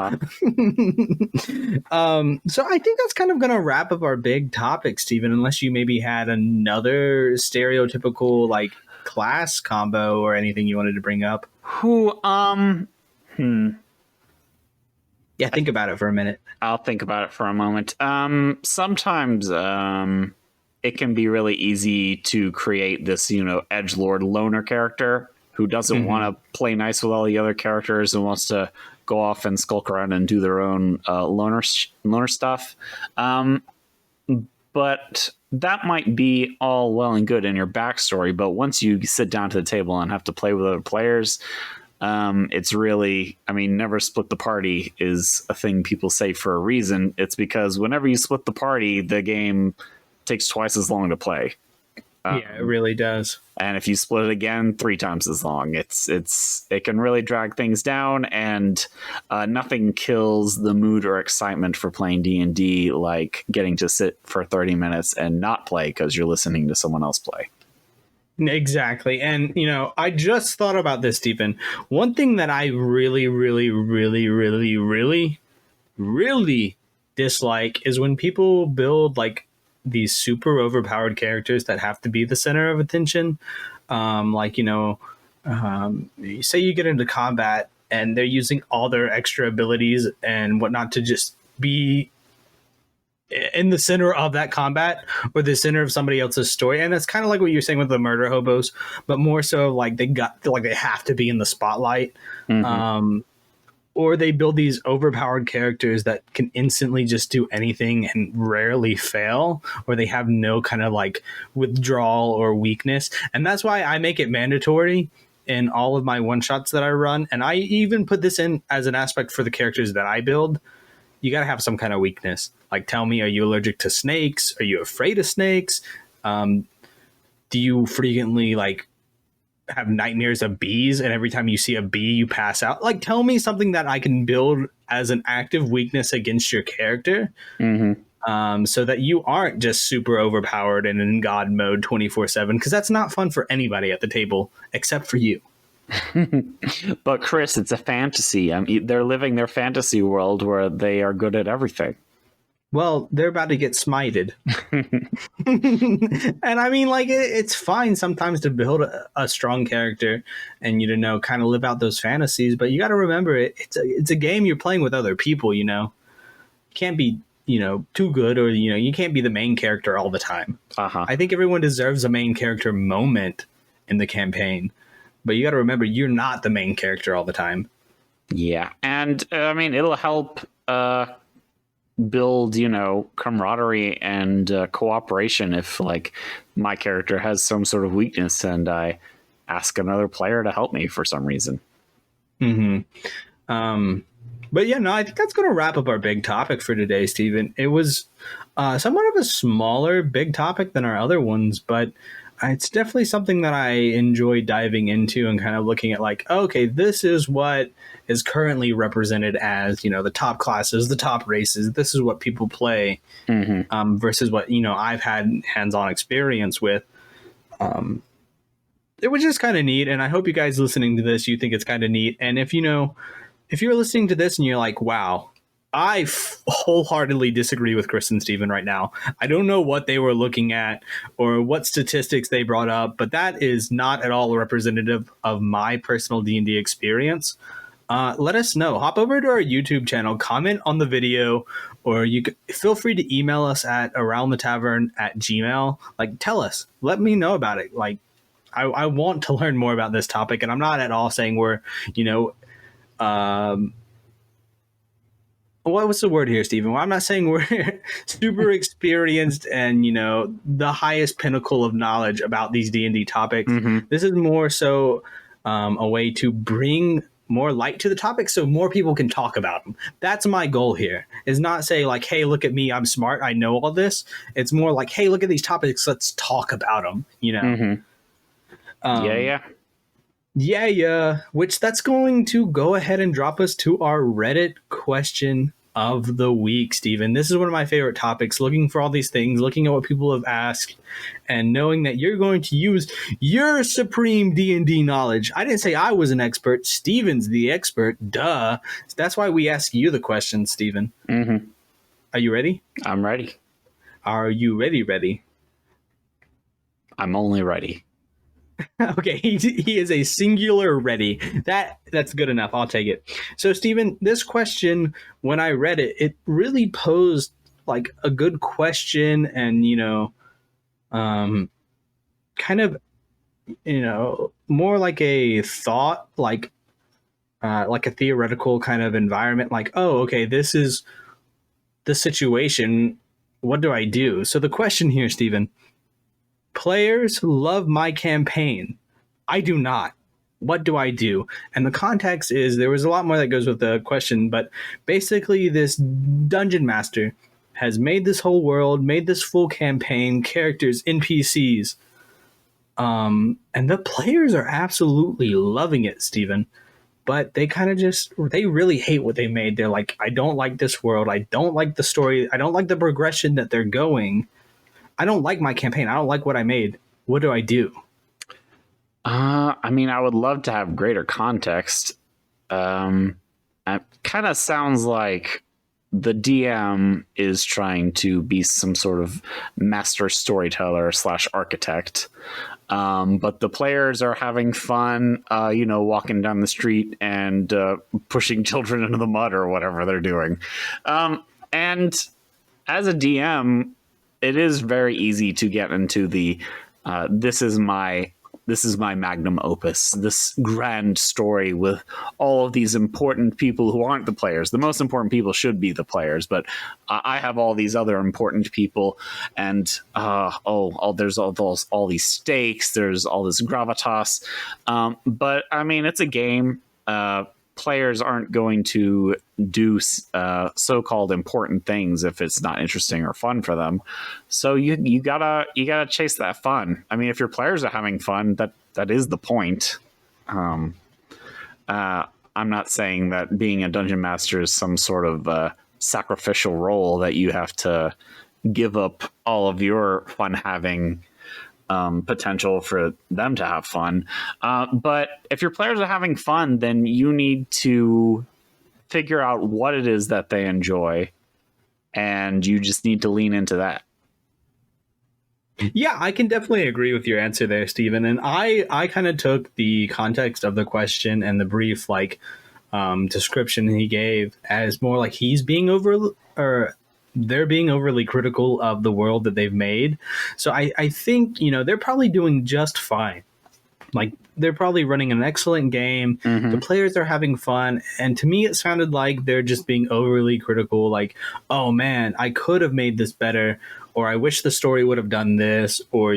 Speaker 2: So I think that's kind of going to wrap up our big topic, Steven, unless you maybe had another stereotypical like class combo or anything you wanted to bring up. Yeah, think about it for a minute.
Speaker 3: I'll think about it for a moment. Sometimes it can be really easy to create this, edgelord loner character who doesn't want to play nice with all the other characters and wants to go off and skulk around and do their own loner stuff. But that might be all well and good in your backstory. But once you sit down to the table and have to play with other players, it's really, never split the party is a thing people say for a reason. It's because whenever you split the party, the game takes twice as long to play.
Speaker 2: Yeah, it really does.
Speaker 3: And if you split it again, 3 times as long. It can really drag things down, and nothing kills the mood or excitement for playing D&D like getting to sit for 30 minutes and not play because you're listening to someone else play.
Speaker 2: Exactly. And, I just thought about this, Stephen. One thing that I really, really, really, really, really, really dislike is when people build like these super overpowered characters that have to be the center of attention. Say you get into combat and they're using all their extra abilities and whatnot to just be in the center of that combat or the center of somebody else's story. And that's kind of like what you're saying with the murder hobos, but more so like they have to be in the spotlight. Or they build these overpowered characters that can instantly just do anything and rarely fail, or they have no kind of like withdrawal or weakness. And that's why I make it mandatory in all of my one-shots that I run. And I even put this in as an aspect for the characters that I build. You got to have some kind of weakness. Like, tell me, are you allergic to snakes? Are you afraid of snakes? Do you frequently have nightmares of bees, and every time you see a bee, you pass out. Like, tell me something that I can build as an active weakness against your character, so that you aren't just super overpowered and in God mode 24/7. Because that's not fun for anybody at the table except for you.
Speaker 3: But Chris, it's a fantasy. They're living their fantasy world where they are good at everything.
Speaker 2: Well, they're about to get smited. And I mean, like, it's fine sometimes to build a strong character and, you know, kind of live out those fantasies. But you got to remember, it's a game you're playing with other people, you know. You can't be, you know, too good, or, you know, you can't be the main character all the time. I think everyone deserves a main character moment in the campaign. But you got to remember, you're not the main character all the time.
Speaker 3: Yeah. And, I mean, it'll help build, you know, camaraderie and cooperation if, like, my character has some sort of weakness and I ask another player to help me for some reason.
Speaker 2: But yeah, no, I think that's going to wrap up our big topic for today, Stephen. It was somewhat of a smaller big topic than our other ones, but it's definitely something that I enjoy diving into and kind of looking at, like, okay, this is what is currently represented as, you know, the top classes, the top races. This is what people play, versus what, you know, I've had hands-on experience with. It was just kind of neat, and I hope you guys listening to this, you think it's kind of neat. And if, you know, if you're listening to this and you're like, wow, I wholeheartedly disagree with Chris and Steven right now. I don't know what they were looking at or what statistics they brought up, but that is not at all representative of my personal D&D experience. Let us know. Hop over to our YouTube channel, comment on the video, or you feel free to email us at aroundthetavern@gmail.com. Like, tell us. Let me know about it. Like, I want to learn more about this topic, and I'm not at all saying we're, you know, what was the word here, Stephen? Well, I'm not saying we're super experienced and, you know, the highest pinnacle of knowledge about these D&D topics. This is more so a way to bring more light to the topic so more people can talk about them. That's my goal here, is not say, like, hey, look at me, I'm smart, I know all this. It's more like, hey, look at these topics, let's talk about them, you know? Yeah, which that's going to go ahead and drop us to our Reddit question of the week, Stephen. This is one of my favorite topics, looking for all these things, looking at what people have asked, and knowing that you're going to use your supreme D&D knowledge. I didn't say I was an expert. Steven's the expert. Duh. That's why we ask you the question, Stephen. Are you ready?
Speaker 3: I'm ready.
Speaker 2: Are you ready?
Speaker 3: I'm only ready.
Speaker 2: Okay, he is a singular ready. That's good enough. I'll take it. So, Stephen, this question, when I read it, it really posed like a good question, and, you know, kind of, you know, more like a thought, like a theoretical kind of environment. Like, oh, okay, this is the situation. What do I do? So the question here, Stephen. Players love my campaign. I do not. What do I do? And the context is, there was a lot more that goes with the question, but basically this dungeon master has made this whole world, made this full campaign, characters, NPCs, and the players are absolutely loving it, Stephen. But they kind of they really hate what they made. They're like, I don't like this world. I don't like the story. I don't like the progression that they're going. I don't like my campaign. I don't like what I made. What do I do?
Speaker 3: I mean, I would love to have greater context. It kind of sounds like the DM is trying to be some sort of master storyteller / architect. But the players are having fun, you know, walking down the street and pushing children into the mud or whatever they're doing. And as a DM, it is very easy to get into the this is my magnum opus, this grand story with all of these important people who aren't the players. The most important people should be the players, but I have all these other important people, and there's all these stakes, there's all this gravitas. But I mean, it's a game. Players aren't going to do so-called important things if it's not interesting or fun for them. So you gotta chase that fun. I mean, if your players are having fun, that is the point. I'm not saying that being a dungeon master is some sort of sacrificial role that you have to give up all of your fun having potential for them to have fun. But if your players are having fun, then you need to figure out what it is that they enjoy, and you just need to lean into that.
Speaker 2: Yeah, I can definitely agree with your answer there, Stephen. And I kind of took the context of the question and the brief description he gave as more like he's being they're being overly critical of the world that they've made. So I think, they're probably doing just fine. Like, they're probably running an excellent game. Mm-hmm. The players are having fun. And to me, it sounded like they're just being overly critical. Like, oh, man, I could have made this better. Or I wish the story would have done this. Or,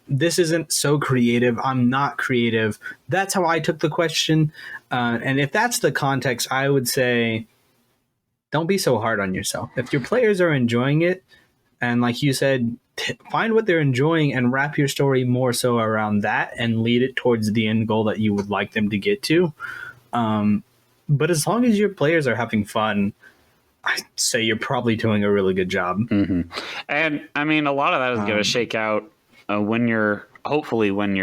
Speaker 2: this isn't so creative. I'm not creative. That's how I took the question. And if that's the context, I would say, don't be so hard on yourself. If your players are enjoying it, and like you said, find what they're enjoying and wrap your story more so around that and lead it towards the end goal that you would like them to get to. But as long as your players are having fun, I'd say you're probably doing a really good job.
Speaker 3: Mm-hmm. And I mean, a lot of that is going to shake out when you're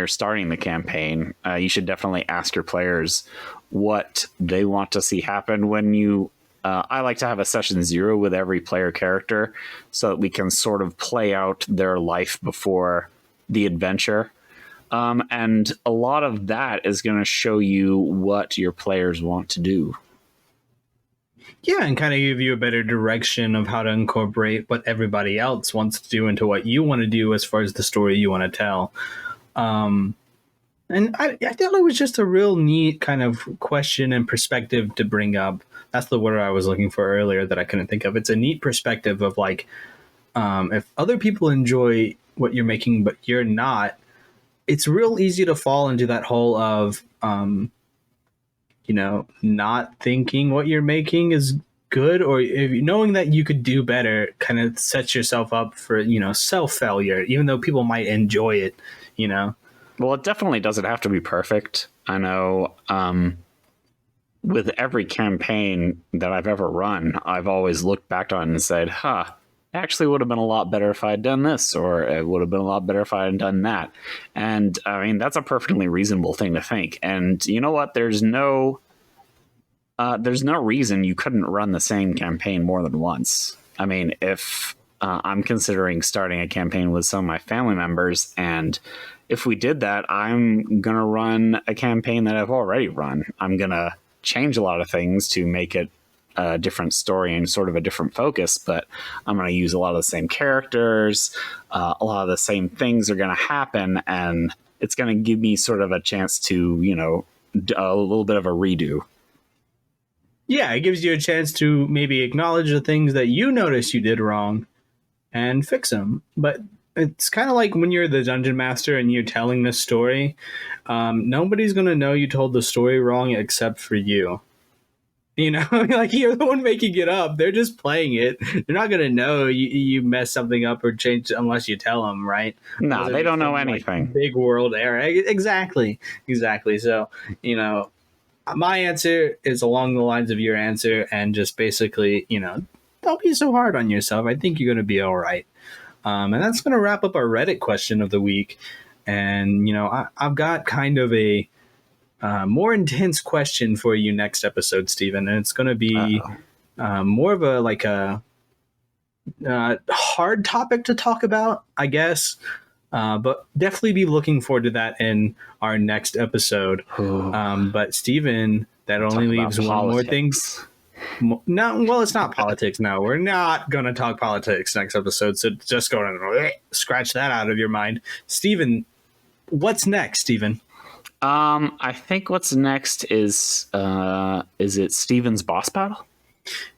Speaker 3: starting the campaign. You should definitely ask your players what they want to see happen when you I like to have a session 0 with every player character so that we can sort of play out their life before the adventure. And a lot of that is going to show you what your players want to do.
Speaker 2: Yeah, and kind of give you a better direction of how to incorporate what everybody else wants to do into what you want to do as far as the story you want to tell. And I thought it was just a real neat kind of question and perspective to bring up. That's the word I was looking for earlier that I couldn't think of. It's a neat perspective of like, if other people enjoy what you're making, but you're not, it's real easy to fall into that hole of, not thinking what you're making is good, or knowing that you could do better kind of sets yourself up for, self-failure, even though people might enjoy it,
Speaker 3: Well, it definitely doesn't have to be perfect. I know with every campaign that I've ever run, I've always looked back on it and said, it actually would have been a lot better if I had done this, or it would have been a lot better if I had done that. And I mean, that's a perfectly reasonable thing to think. And you know what? There's no reason you couldn't run the same campaign more than once. I mean, if I'm considering starting a campaign with some of my family members, and if we did that, I'm going to run a campaign that I've already run. I'm going to change a lot of things to make it a different story and sort of a different focus, but I'm going to use a lot of the same characters. A lot of the same things are going to happen, and it's going to give me sort of a chance to, a little bit of a redo.
Speaker 2: Yeah, it gives you a chance to maybe acknowledge the things that you notice you did wrong and fix them. But it's kind of like when you're the dungeon master and you're telling this story, nobody's going to know you told the story wrong except for you. Like, you're the one making it up. They're just playing it. They're not going to know you messed something up or changed unless you tell them, right?
Speaker 3: No, they don't know anything.
Speaker 2: Like, big world error. Exactly. So, my answer is along the lines of your answer, and just basically, don't be so hard on yourself. I think you're going to be all right. And that's going to wrap up our Reddit question of the week. And, I've got kind of a more intense question for you next episode, Stephen. And it's going to be more of a hard topic to talk about, I guess. But definitely be looking forward to that in our next episode. But Stephen, that only leaves one more thing. No, well, it's not politics. No, we're not going to talk politics next episode. So just go and scratch that out of your mind. Stephen, what's next, Stephen?
Speaker 3: I think what's next is it Steven's boss battle?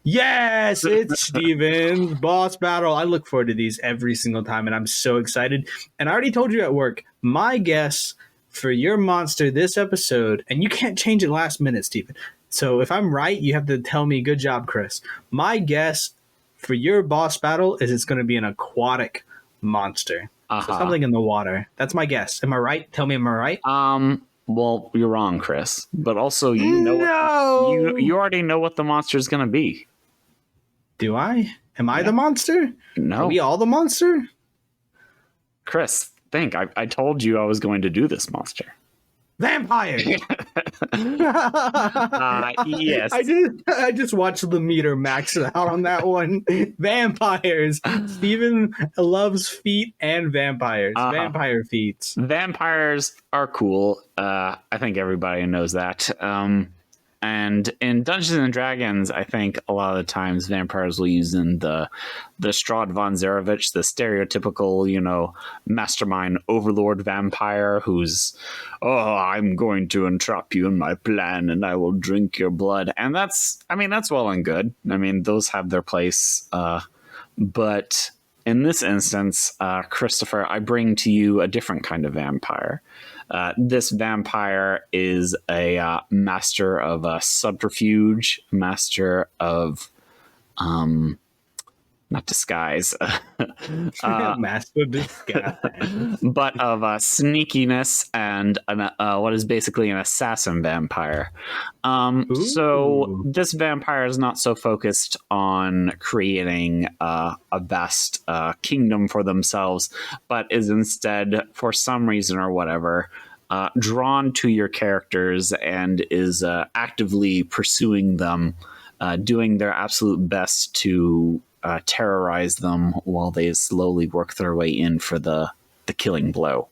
Speaker 2: Yes, it's Steven's boss battle. I look forward to these every single time, and I'm so excited. And I already told you at work, my guess for your monster this episode, and you can't change it last minute, Steven. So if I'm right, you have to tell me, good job, Chris. My guess for your boss battle is it's going to be an aquatic monster. So something in the water. That's my guess. Am I right? Tell me, am I right?
Speaker 3: Well, you're wrong, Chris. But also, you already know what the monster is going to be.
Speaker 2: Do I? Am I the monster?
Speaker 3: No.
Speaker 2: Are we all the monster?
Speaker 3: Chris, think. I told you I was going to do this monster.
Speaker 2: Vampire.
Speaker 3: Yes.
Speaker 2: I just watched the meter max out on that one. Vampires. Steven loves feet and vampires. Vampire feet.
Speaker 3: Vampires are cool. I think everybody knows that. And in Dungeons and Dragons, I think a lot of the times vampires will use in the Strahd von Zarevich, the stereotypical, mastermind overlord vampire who's, I'm going to entrap you in my plan and I will drink your blood. And that's well and good. I mean, those have their place. But in this instance, Christopher, I bring to you a different kind of vampire. This vampire is a master of subterfuge, master of not disguise,
Speaker 2: master of disguise,
Speaker 3: but of sneakiness and what is basically an assassin vampire. So this vampire is not so focused on creating a vast kingdom for themselves, but is instead, for some reason or whatever, drawn to your characters and is actively pursuing them, doing their absolute best to terrorize them while they slowly work their way in for the killing blow.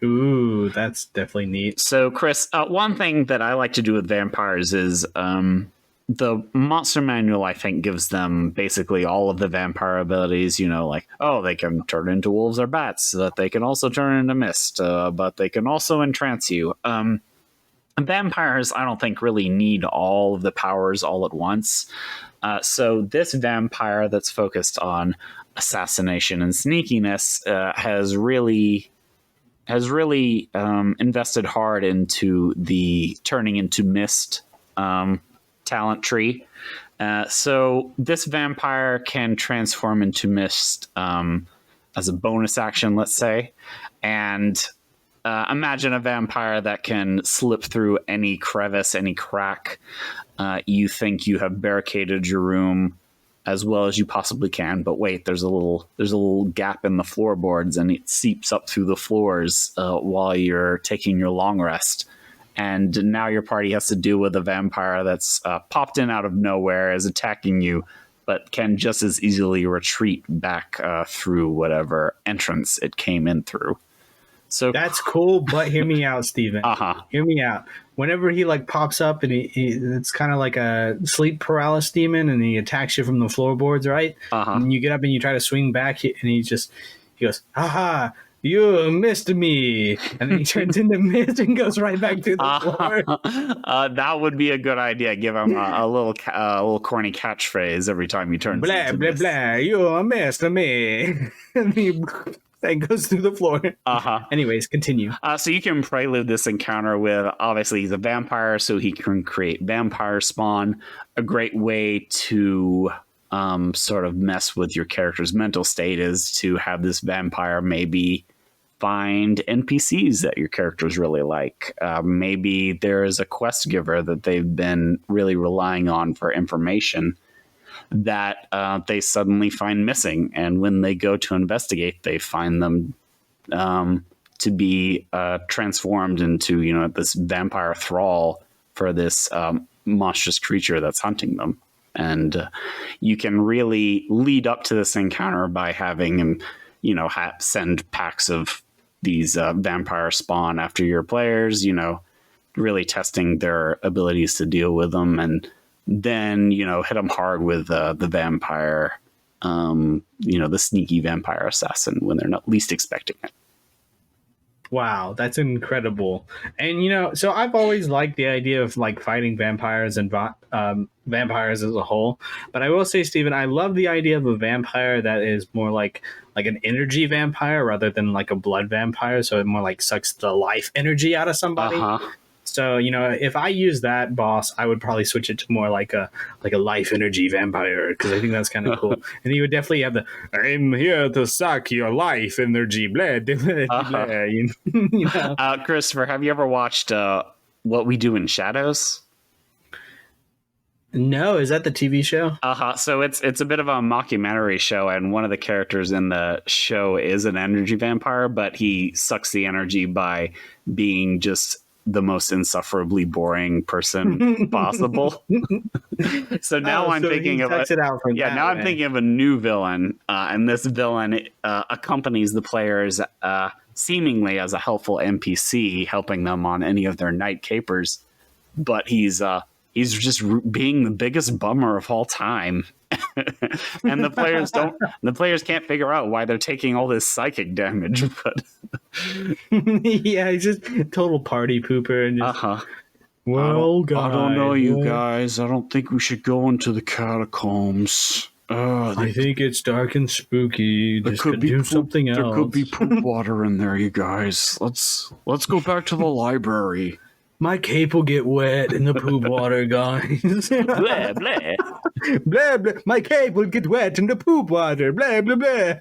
Speaker 2: Ooh, that's definitely neat.
Speaker 3: So, Chris, one thing that I like to do with vampires is the monster manual, I think, gives them basically all of the vampire abilities, they can turn into wolves or bats, so that they can also turn into mist, but they can also entrance you. Vampires, I don't think, really need all of the powers all at once. So this vampire that's focused on assassination and sneakiness has really invested hard into the turning into mist talent tree. So this vampire can transform into mist as a bonus action, let's say, and imagine a vampire that can slip through any crevice, any crack. You think you have barricaded your room as well as you possibly can, but wait, there's a little gap in the floorboards, and it seeps up through the floors while you're taking your long rest. And now your party has to deal with a vampire that's popped in out of nowhere, is attacking you, but can just as easily retreat back through whatever entrance it came in through. So
Speaker 2: that's cool, but hear me out, Steven. Hear me out. Whenever he pops up and it's kind of like a sleep paralysis demon, and he attacks you from the floorboards, right? And you get up and you try to swing back, and he goes, "Haha, you missed me," and then he turns into mist and goes right back to the floor.
Speaker 3: That would be a good idea. Give him a little corny catchphrase every time he turns.
Speaker 2: Blah blah blah. You missed me. And he goes through the floor. Anyways, continue.
Speaker 3: So you can prelude this encounter with, obviously, he's a vampire, so he can create vampire spawn. A great way to sort of mess with your character's mental state is to have this vampire maybe find NPCs that your characters really like. Maybe there is a quest giver that they've been really relying on for information that they suddenly find missing, and when they go to investigate, they find them to be transformed into this vampire thrall for this monstrous creature that's hunting them. And you can really lead up to this encounter by having him send packs of these vampire spawn after your players, really testing their abilities to deal with them, and then hit them hard with the vampire, the sneaky vampire assassin when they're not least expecting it.
Speaker 2: Wow, that's incredible. And so I've always liked the idea of fighting vampires and vampires as a whole, but I will say, Steven, I love the idea of a vampire that is more like an energy vampire rather than a blood vampire, so it more sucks the life energy out of somebody. So, if I use that boss, I would probably switch it to more like a life energy vampire, because I think that's kind of cool. And you would definitely have the "I'm here to suck your life energy," blah, blah, blah, blah,
Speaker 3: Christopher, have you ever watched What We Do in Shadows?
Speaker 2: No, is that the TV show?
Speaker 3: So it's a bit of a mockumentary show, and one of the characters in the show is an energy vampire, but he sucks the energy by being just the most insufferably boring person possible. So now I'm thinking of I'm thinking of a new villain, and this villain accompanies the players seemingly as a helpful NPC, helping them on any of their night capers, but he's just being the biggest bummer of all time. And the players can't figure out why they're taking all this psychic damage. But
Speaker 2: yeah, he's just total party pooper. And just,
Speaker 3: Well, I don't know, you guys. I don't think we should go into the catacombs.
Speaker 2: I think it's dark and spooky. Just could do something else.
Speaker 3: There could be poop water in there, you guys. Let's go back to the library.
Speaker 2: My cape will get wet in the poop water, guys.
Speaker 3: Blah, blah.
Speaker 2: Blah, blah. My cape will get wet in the poop water. Blah, blah, blah.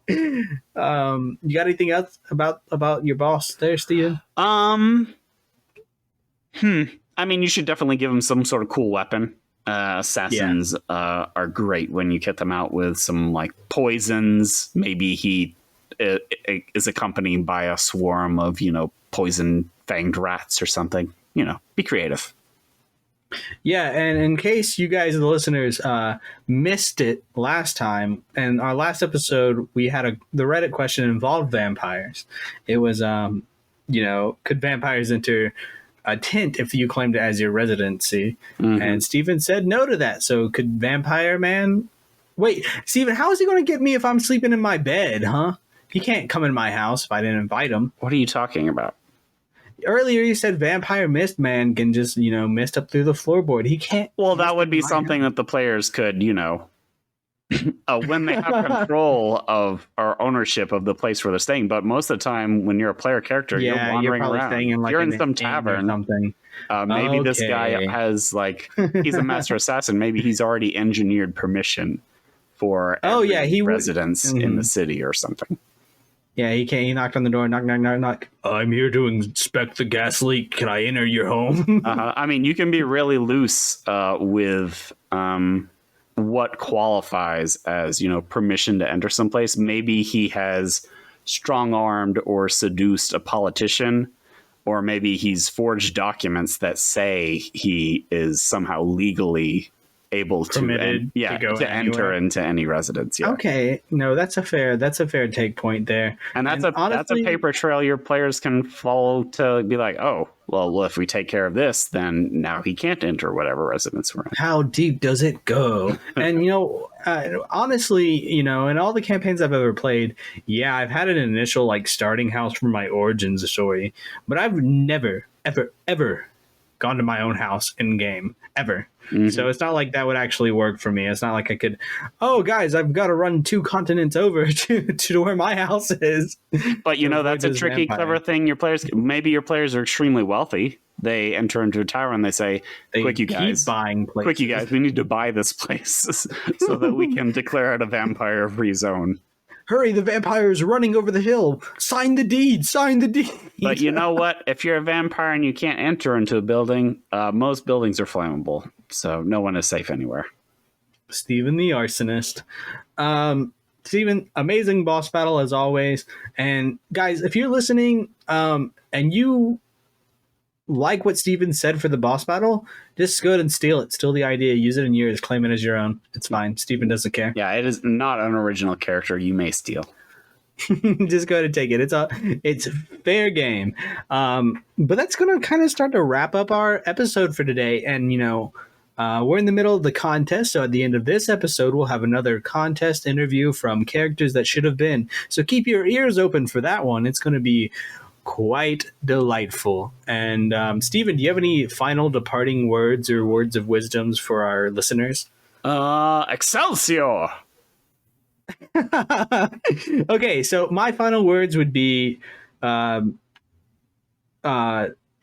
Speaker 2: You got anything else about your boss there, Steven?
Speaker 3: I mean, you should definitely give him some sort of cool weapon. Assassins are great when you get them out with some like poisons. Maybe he is accompanied by a swarm of, poison fanged rats or something. Be creative.
Speaker 2: Yeah, and in case you guys, the listeners, missed it last time, in our last episode, we had the Reddit question involved vampires. It was, could vampires enter a tent if you claimed it as your residency? Mm-hmm. And Steven said no to that. So could Vampire Man... Wait, Steven, how is he going to get me if I'm sleeping in my bed, huh? He can't come in my house if I didn't invite him.
Speaker 3: What are you talking about?
Speaker 2: Earlier you said Vampire Mist Man can just, mist up through the floorboard. He can't...
Speaker 3: Well, that would be something that the players could, when they have control of or ownership of the place where they're staying. But most of the time, when you're a player character, you're wandering around. You're in some tavern.
Speaker 2: Something.
Speaker 3: Maybe this guy has he's a master assassin. Maybe he's already engineered permission for residents in the city or something.
Speaker 2: Yeah, he knocked on the door. Knock, knock, knock, knock. I'm here to inspect the gas leak. Can I enter your home?
Speaker 3: I mean, you can be really loose with what qualifies as, permission to enter someplace. Maybe he has strong-armed or seduced a politician, or maybe he's forged documents that say he is somehow legally able to enter into any residence. Yeah.
Speaker 2: Okay, no, that's a fair take point there,
Speaker 3: and that's a paper trail your players can follow to be like, oh, well, if we take care of this, then now he can't enter whatever residence we're in.
Speaker 2: How deep does it go? And honestly, in all the campaigns I've ever played, I've had an initial starting house for my origins story, but I've never, ever gone to my own house in game ever. Mm-hmm. So it's not like that would actually work for me. It's not like I could, guys, I've got to run 2 continents over to where my house is.
Speaker 3: But that's a tricky, clever thing. Maybe your players are extremely wealthy. They enter into a tower and they say, quick, you guys, we need to buy this place so that we can declare it a vampire-free zone.
Speaker 2: Hurry, the vampire is running over the hill. Sign the deed.
Speaker 3: But you know what? If you're a vampire and you can't enter into a building, most buildings are flammable. So no one is safe anywhere.
Speaker 2: Steven the Arsonist. Steven, amazing boss battle as always. And guys, if you're listening and you like what Steven said for the boss battle, just go ahead and steal it. Steal the idea. Use it in yours. Claim it as your own. It's fine. Steven doesn't care.
Speaker 3: Yeah, it is not an original character. You may steal.
Speaker 2: Just go ahead and take it. It's fair game. But that's going to kind of start to wrap up our episode for today. And, we're in the middle of the contest. So at the end of this episode, we'll have another contest interview from characters that should have been. So keep your ears open for that one. It's going to be quite delightful. And Steven, do you have any final departing words or words of wisdoms for our listeners?
Speaker 3: Excelsior!
Speaker 2: Okay, so my final words would be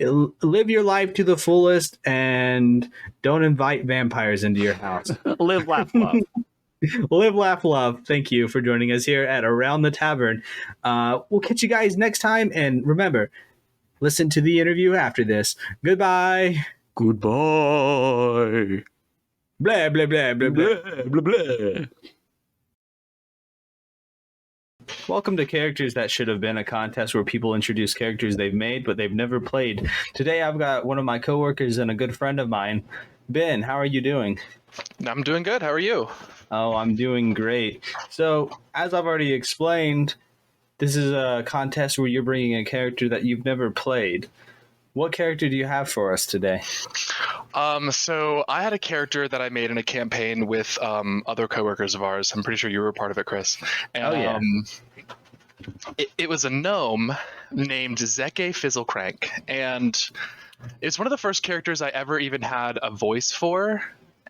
Speaker 2: live your life to the fullest and don't invite vampires into your house.
Speaker 3: Live, laugh, love.
Speaker 2: Live, laugh, love. Thank you for joining us here at Around the Tavern. We'll catch you guys next time. And remember, listen to the interview after this. Goodbye.
Speaker 3: Goodbye.
Speaker 2: Blah, blah, blah, blah, blah.
Speaker 3: Blah, blah, blah.
Speaker 2: Welcome to Characters That Should Have Been, a contest where people introduce characters they've made but they've never played. Today I've got one of my coworkers and a good friend of mine. Ben, how are you doing?
Speaker 4: I'm doing good. How are you?
Speaker 2: Oh, I'm doing great. So, as I've already explained, this is a contest where you're bringing a character that you've never played. What character do you have for us today?
Speaker 4: So I had a character that I made in a campaign with other coworkers of ours. I'm pretty sure you were a part of it, Chris. And,
Speaker 2: Oh, yeah.
Speaker 4: It was a gnome named Zeke Fizzlecrank, and it's one of the first characters I ever even had a voice for.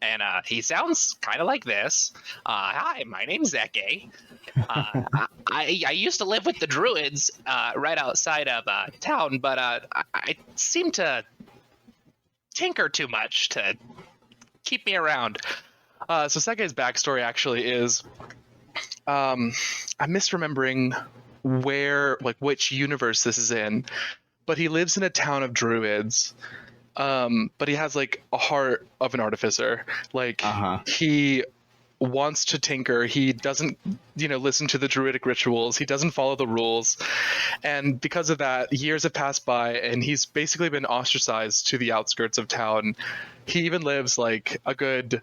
Speaker 4: And he sounds kind of like this. Hi, my name's Zeke. I used to live with the druids right outside of town, but I seem to tinker too much to keep me around. So Zeke's backstory actually is I'm misremembering which universe this is in, but he lives in a town of druids. But he has like a heart of an artificer. Like he wants to tinker. He doesn't, listen to the druidic rituals. He doesn't follow the rules. And because of that, years have passed by and he's basically been ostracized to the outskirts of town. He even lives like a good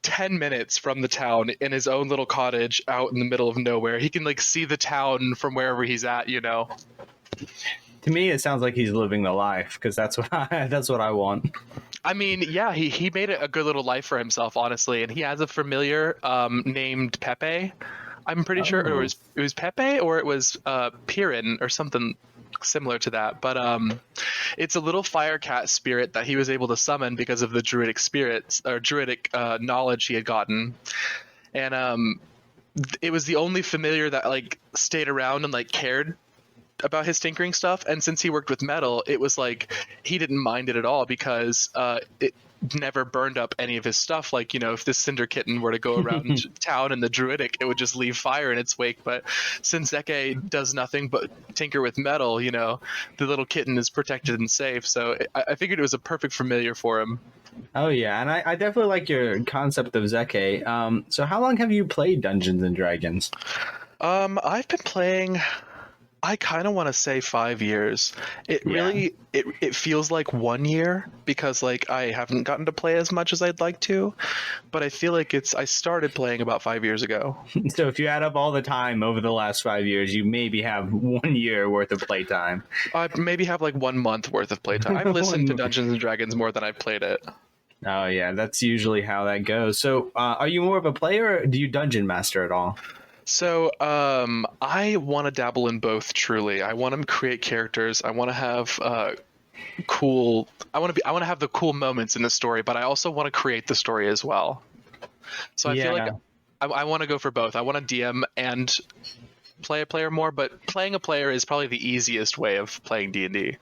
Speaker 4: 10 minutes from the town in his own little cottage out in the middle of nowhere. He can like see the town from wherever he's at,
Speaker 2: To me, it sounds like he's living the life, because that's what I want.
Speaker 4: I mean, yeah, he made it a good little life for himself, honestly, and he has a familiar named Pepe. I'm pretty sure it was Pepe or it was Pirin or something similar to that. But it's a little fire cat spirit that he was able to summon because of the druidic spirits or druidic knowledge he had gotten, and it was the only familiar that like stayed around and like cared about his tinkering stuff. And since he worked with metal, it was like he didn't mind it at all because it never burned up any of his stuff. Like, if this cinder kitten were to go around town in the druidic, it would just leave fire in its wake. But since Zeke does nothing but tinker with metal, the little kitten is protected and safe. So I figured it was a perfect familiar for him.
Speaker 2: Oh yeah, and I definitely like your concept of Zeke. So how long have you played Dungeons and Dragons?
Speaker 4: I've been playing, I kind of want to say 5 years. It feels like 1 year because like I haven't gotten to play as much as I'd like to, but I feel like I started playing about 5 years ago.
Speaker 2: So if you add up all the time over the last 5 years, you maybe have 1 year worth of playtime.
Speaker 4: I maybe have like 1 month worth of playtime. I've listened to Dungeons and Dragons more than I've played it.
Speaker 2: Oh yeah, that's usually how that goes. So are you more of a player or do you dungeon master at all?
Speaker 4: So I want to dabble in both. Truly, I want to create characters. I want to have I want to have the cool moments in the story, but I also want to create the story as well. So I feel like I want to go for both. I want to DM and play a player more, but playing a player is probably the easiest way of playing D&D.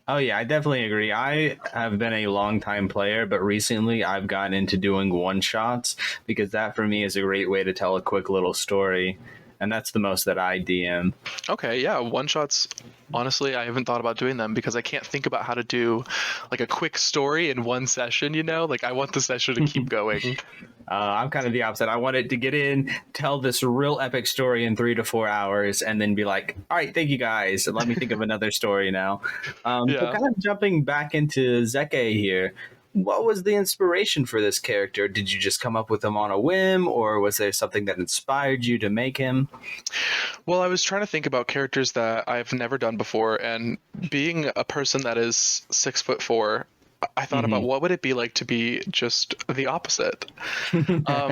Speaker 2: Oh yeah, I definitely agree. I have been a long time player, but recently I've gotten into doing one shots because that for me is a great way to tell a quick little story. And that's the most that I DM.
Speaker 4: Okay, yeah, one shots. Honestly, I haven't thought about doing them because I can't think about how to do like a quick story in one session, Like I want the session to keep going.
Speaker 2: I'm kind of the opposite. I want it to get in, tell this real epic story in 3 to 4 hours, and then be like, all right, thank you guys. Let me think of another story now. So kind of jumping back into Zeke here. What was the inspiration for this character? Did you just come up with him on a whim, or was there something that inspired you to make him?
Speaker 4: Well, I was trying to think about characters that I've never done before, and being a person that is 6'4", I thought about what would it be like to be just the opposite.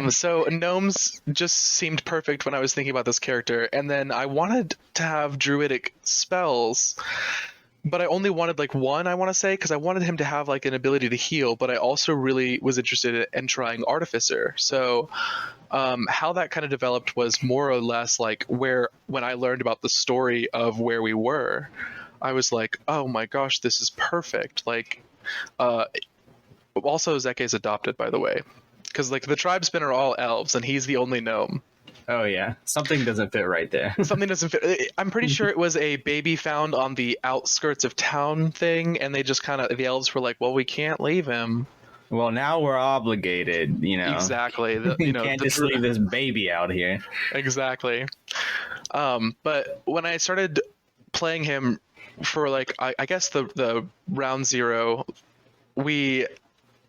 Speaker 4: So gnomes just seemed perfect when I was thinking about this character, and then I wanted to have druidic spells. But I only wanted like one, I want to say, because I wanted him to have like an ability to heal, but I also really was interested in trying Artificer. So how that kind of developed was more or less like when I learned about the story of where we were, I was like, oh my gosh, this is perfect. Like, also Zeke's adopted, by the way, because like the tribesmen are all elves and he's the only gnome.
Speaker 2: Oh yeah, something doesn't fit right there.
Speaker 4: Something doesn't fit. I'm pretty sure it was a baby found on the outskirts of town thing, and they just kind of, the elves were like, well, we can't leave him.
Speaker 2: Well, now we're obligated, you know.
Speaker 4: Exactly.
Speaker 2: You can't just leave this baby out here.
Speaker 4: Exactly. But when I started playing him for like, I guess the round zero, I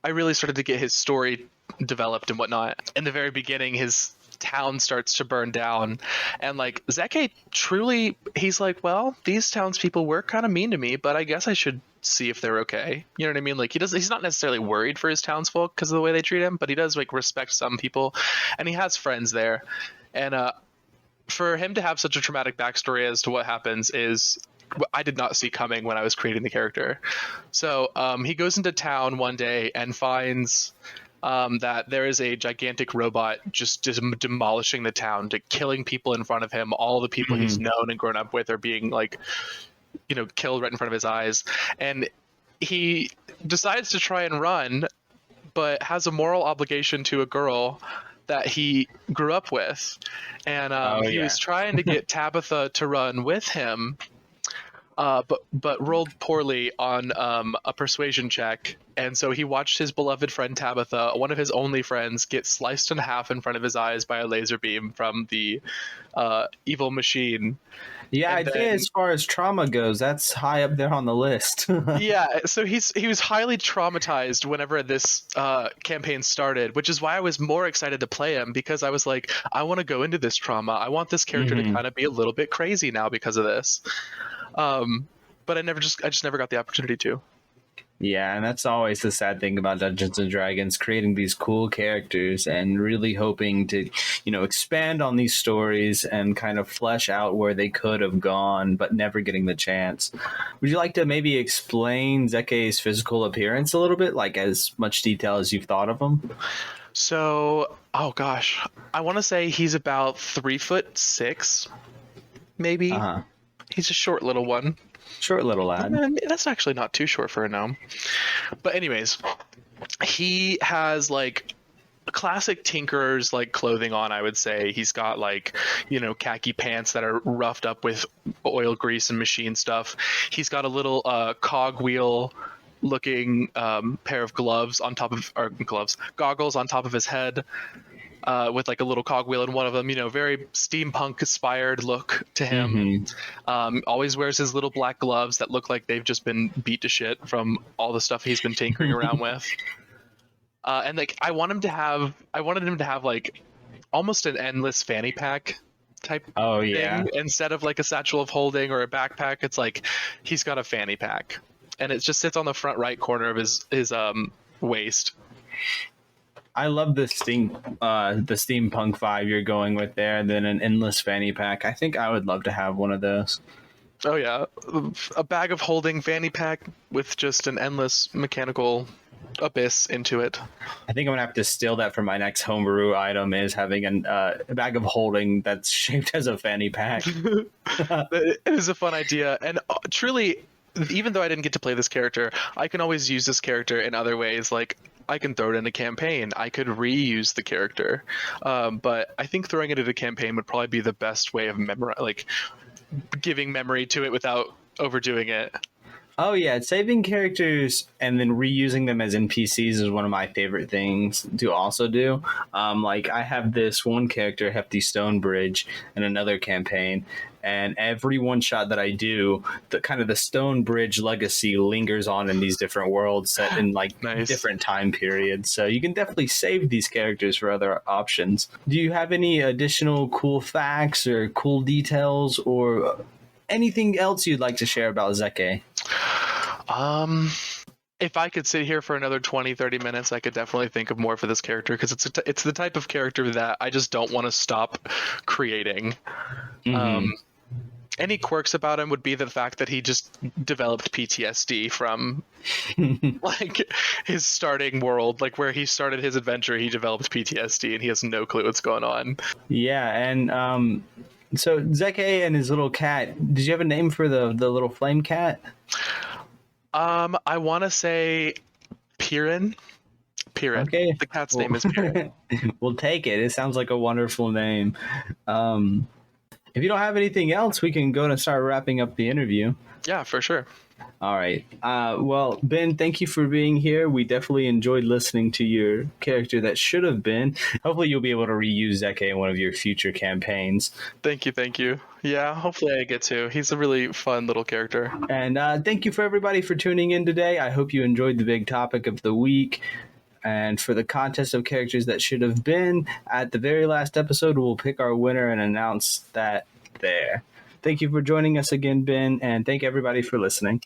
Speaker 4: really started to get his story developed and whatnot. In the very beginning, his town starts to burn down, and like Zeke truly, he's like, well, these townspeople were kind of mean to me, but I guess I should see if they're okay. You know what I mean? Like he's not necessarily worried for his townsfolk because of the way they treat him, but he does like respect some people, and he has friends there. And for him to have such a traumatic backstory as to what happens is I did not see coming when I was creating the character. So he goes into town one day and finds that there is a gigantic robot just demolishing the town, killing people in front of him. All the people he's known and grown up with are being like, killed right in front of his eyes. And he decides to try and run, but has a moral obligation to a girl that he grew up with. And he was trying to get Tabitha to run with him, but rolled poorly on a persuasion check. And so he watched his beloved friend Tabitha, one of his only friends, get sliced in half in front of his eyes by a laser beam from the evil machine.
Speaker 2: Yeah, I'd say as far as trauma goes, that's high up there on the list.
Speaker 4: Yeah, so he was highly traumatized whenever this campaign started, which is why I was more excited to play him, because I was like, I want to go into this trauma. I want this character to kind of be a little bit crazy now because of this. But I just never got the opportunity to.
Speaker 2: Yeah, and that's always the sad thing about Dungeons and Dragons, creating these cool characters and really hoping to, expand on these stories and kind of flesh out where they could have gone, but never getting the chance. Would you like to maybe explain Zeke's physical appearance a little bit, like as much detail as you've thought of him?
Speaker 4: So, oh gosh, I want to say he's about 3'6", maybe. He's a short little one.
Speaker 2: Short little lad.
Speaker 4: That's actually not too short for a gnome. But anyways, he has like classic tinkerer's like clothing on, I would say. He's got like, khaki pants that are roughed up with oil grease and machine stuff. He's got a little cogwheel looking pair of goggles on top of his head. With like a little cogwheel in one of them, very steampunk inspired look to him. Always wears his little black gloves that look like they've just been beat to shit from all the stuff he's been tinkering around with. And like I wanted him to have like almost an endless fanny pack type thing. Instead of like a satchel of holding or a backpack, it's like he's got a fanny pack, and it just sits on the front right corner of his waist.
Speaker 2: I love the steampunk vibe you're going with there, and then an endless fanny pack. I think I would love to have one of those.
Speaker 4: Oh yeah, a bag of holding fanny pack with just an endless mechanical abyss into it.
Speaker 2: I think I'm gonna have to steal that for my next homebrew item, is having a bag of holding that's shaped as a fanny pack.
Speaker 4: It is a fun idea, and truly, even though I didn't get to play this character, I can always use this character in other ways. Like I can throw it in a campaign. I could reuse the character, but I think throwing it in a campaign would probably be the best way of giving memory to it without overdoing it.
Speaker 2: Oh yeah, saving characters and then reusing them as NPCs is one of my favorite things to also do. Like I have this one character, Hefty Stonebridge, in another campaign, and every one shot that I do, the Stonebridge legacy lingers on in these different worlds set in like different time periods. So you can definitely save these characters for other options. Do you have any additional cool facts or cool details or anything else you'd like to share about Zeke?
Speaker 4: If I could sit here for another 20-30 minutes, I could definitely think of more for this character, because it's the type of character that I just don't want to stop creating. Any quirks about him would be the fact that he just developed PTSD from like his starting world, like where he started his adventure. He developed PTSD and he has no clue what's going on.
Speaker 2: Yeah, and So Zeke and his little cat. Did you have a name for the little flame cat?
Speaker 4: I want to say Piran. Piran.
Speaker 2: Okay.
Speaker 4: The cat's name is Piran.
Speaker 2: We'll take it. It sounds like a wonderful name. If you don't have anything else, we can go and start wrapping up the interview.
Speaker 4: Yeah, for sure.
Speaker 2: All right. Well, Ben, thank you for being here. We definitely enjoyed listening to your character that should have been. Hopefully you'll be able to reuse Zeke in one of your future campaigns.
Speaker 4: Thank you. Yeah, hopefully I get to. He's a really fun little character.
Speaker 2: And thank you for everybody for tuning in today. I hope you enjoyed the big topic of the week. And for the contest of characters that should have been, at the very last episode, we'll pick our winner and announce that there. Thank you for joining us again, Ben, and thank everybody for listening.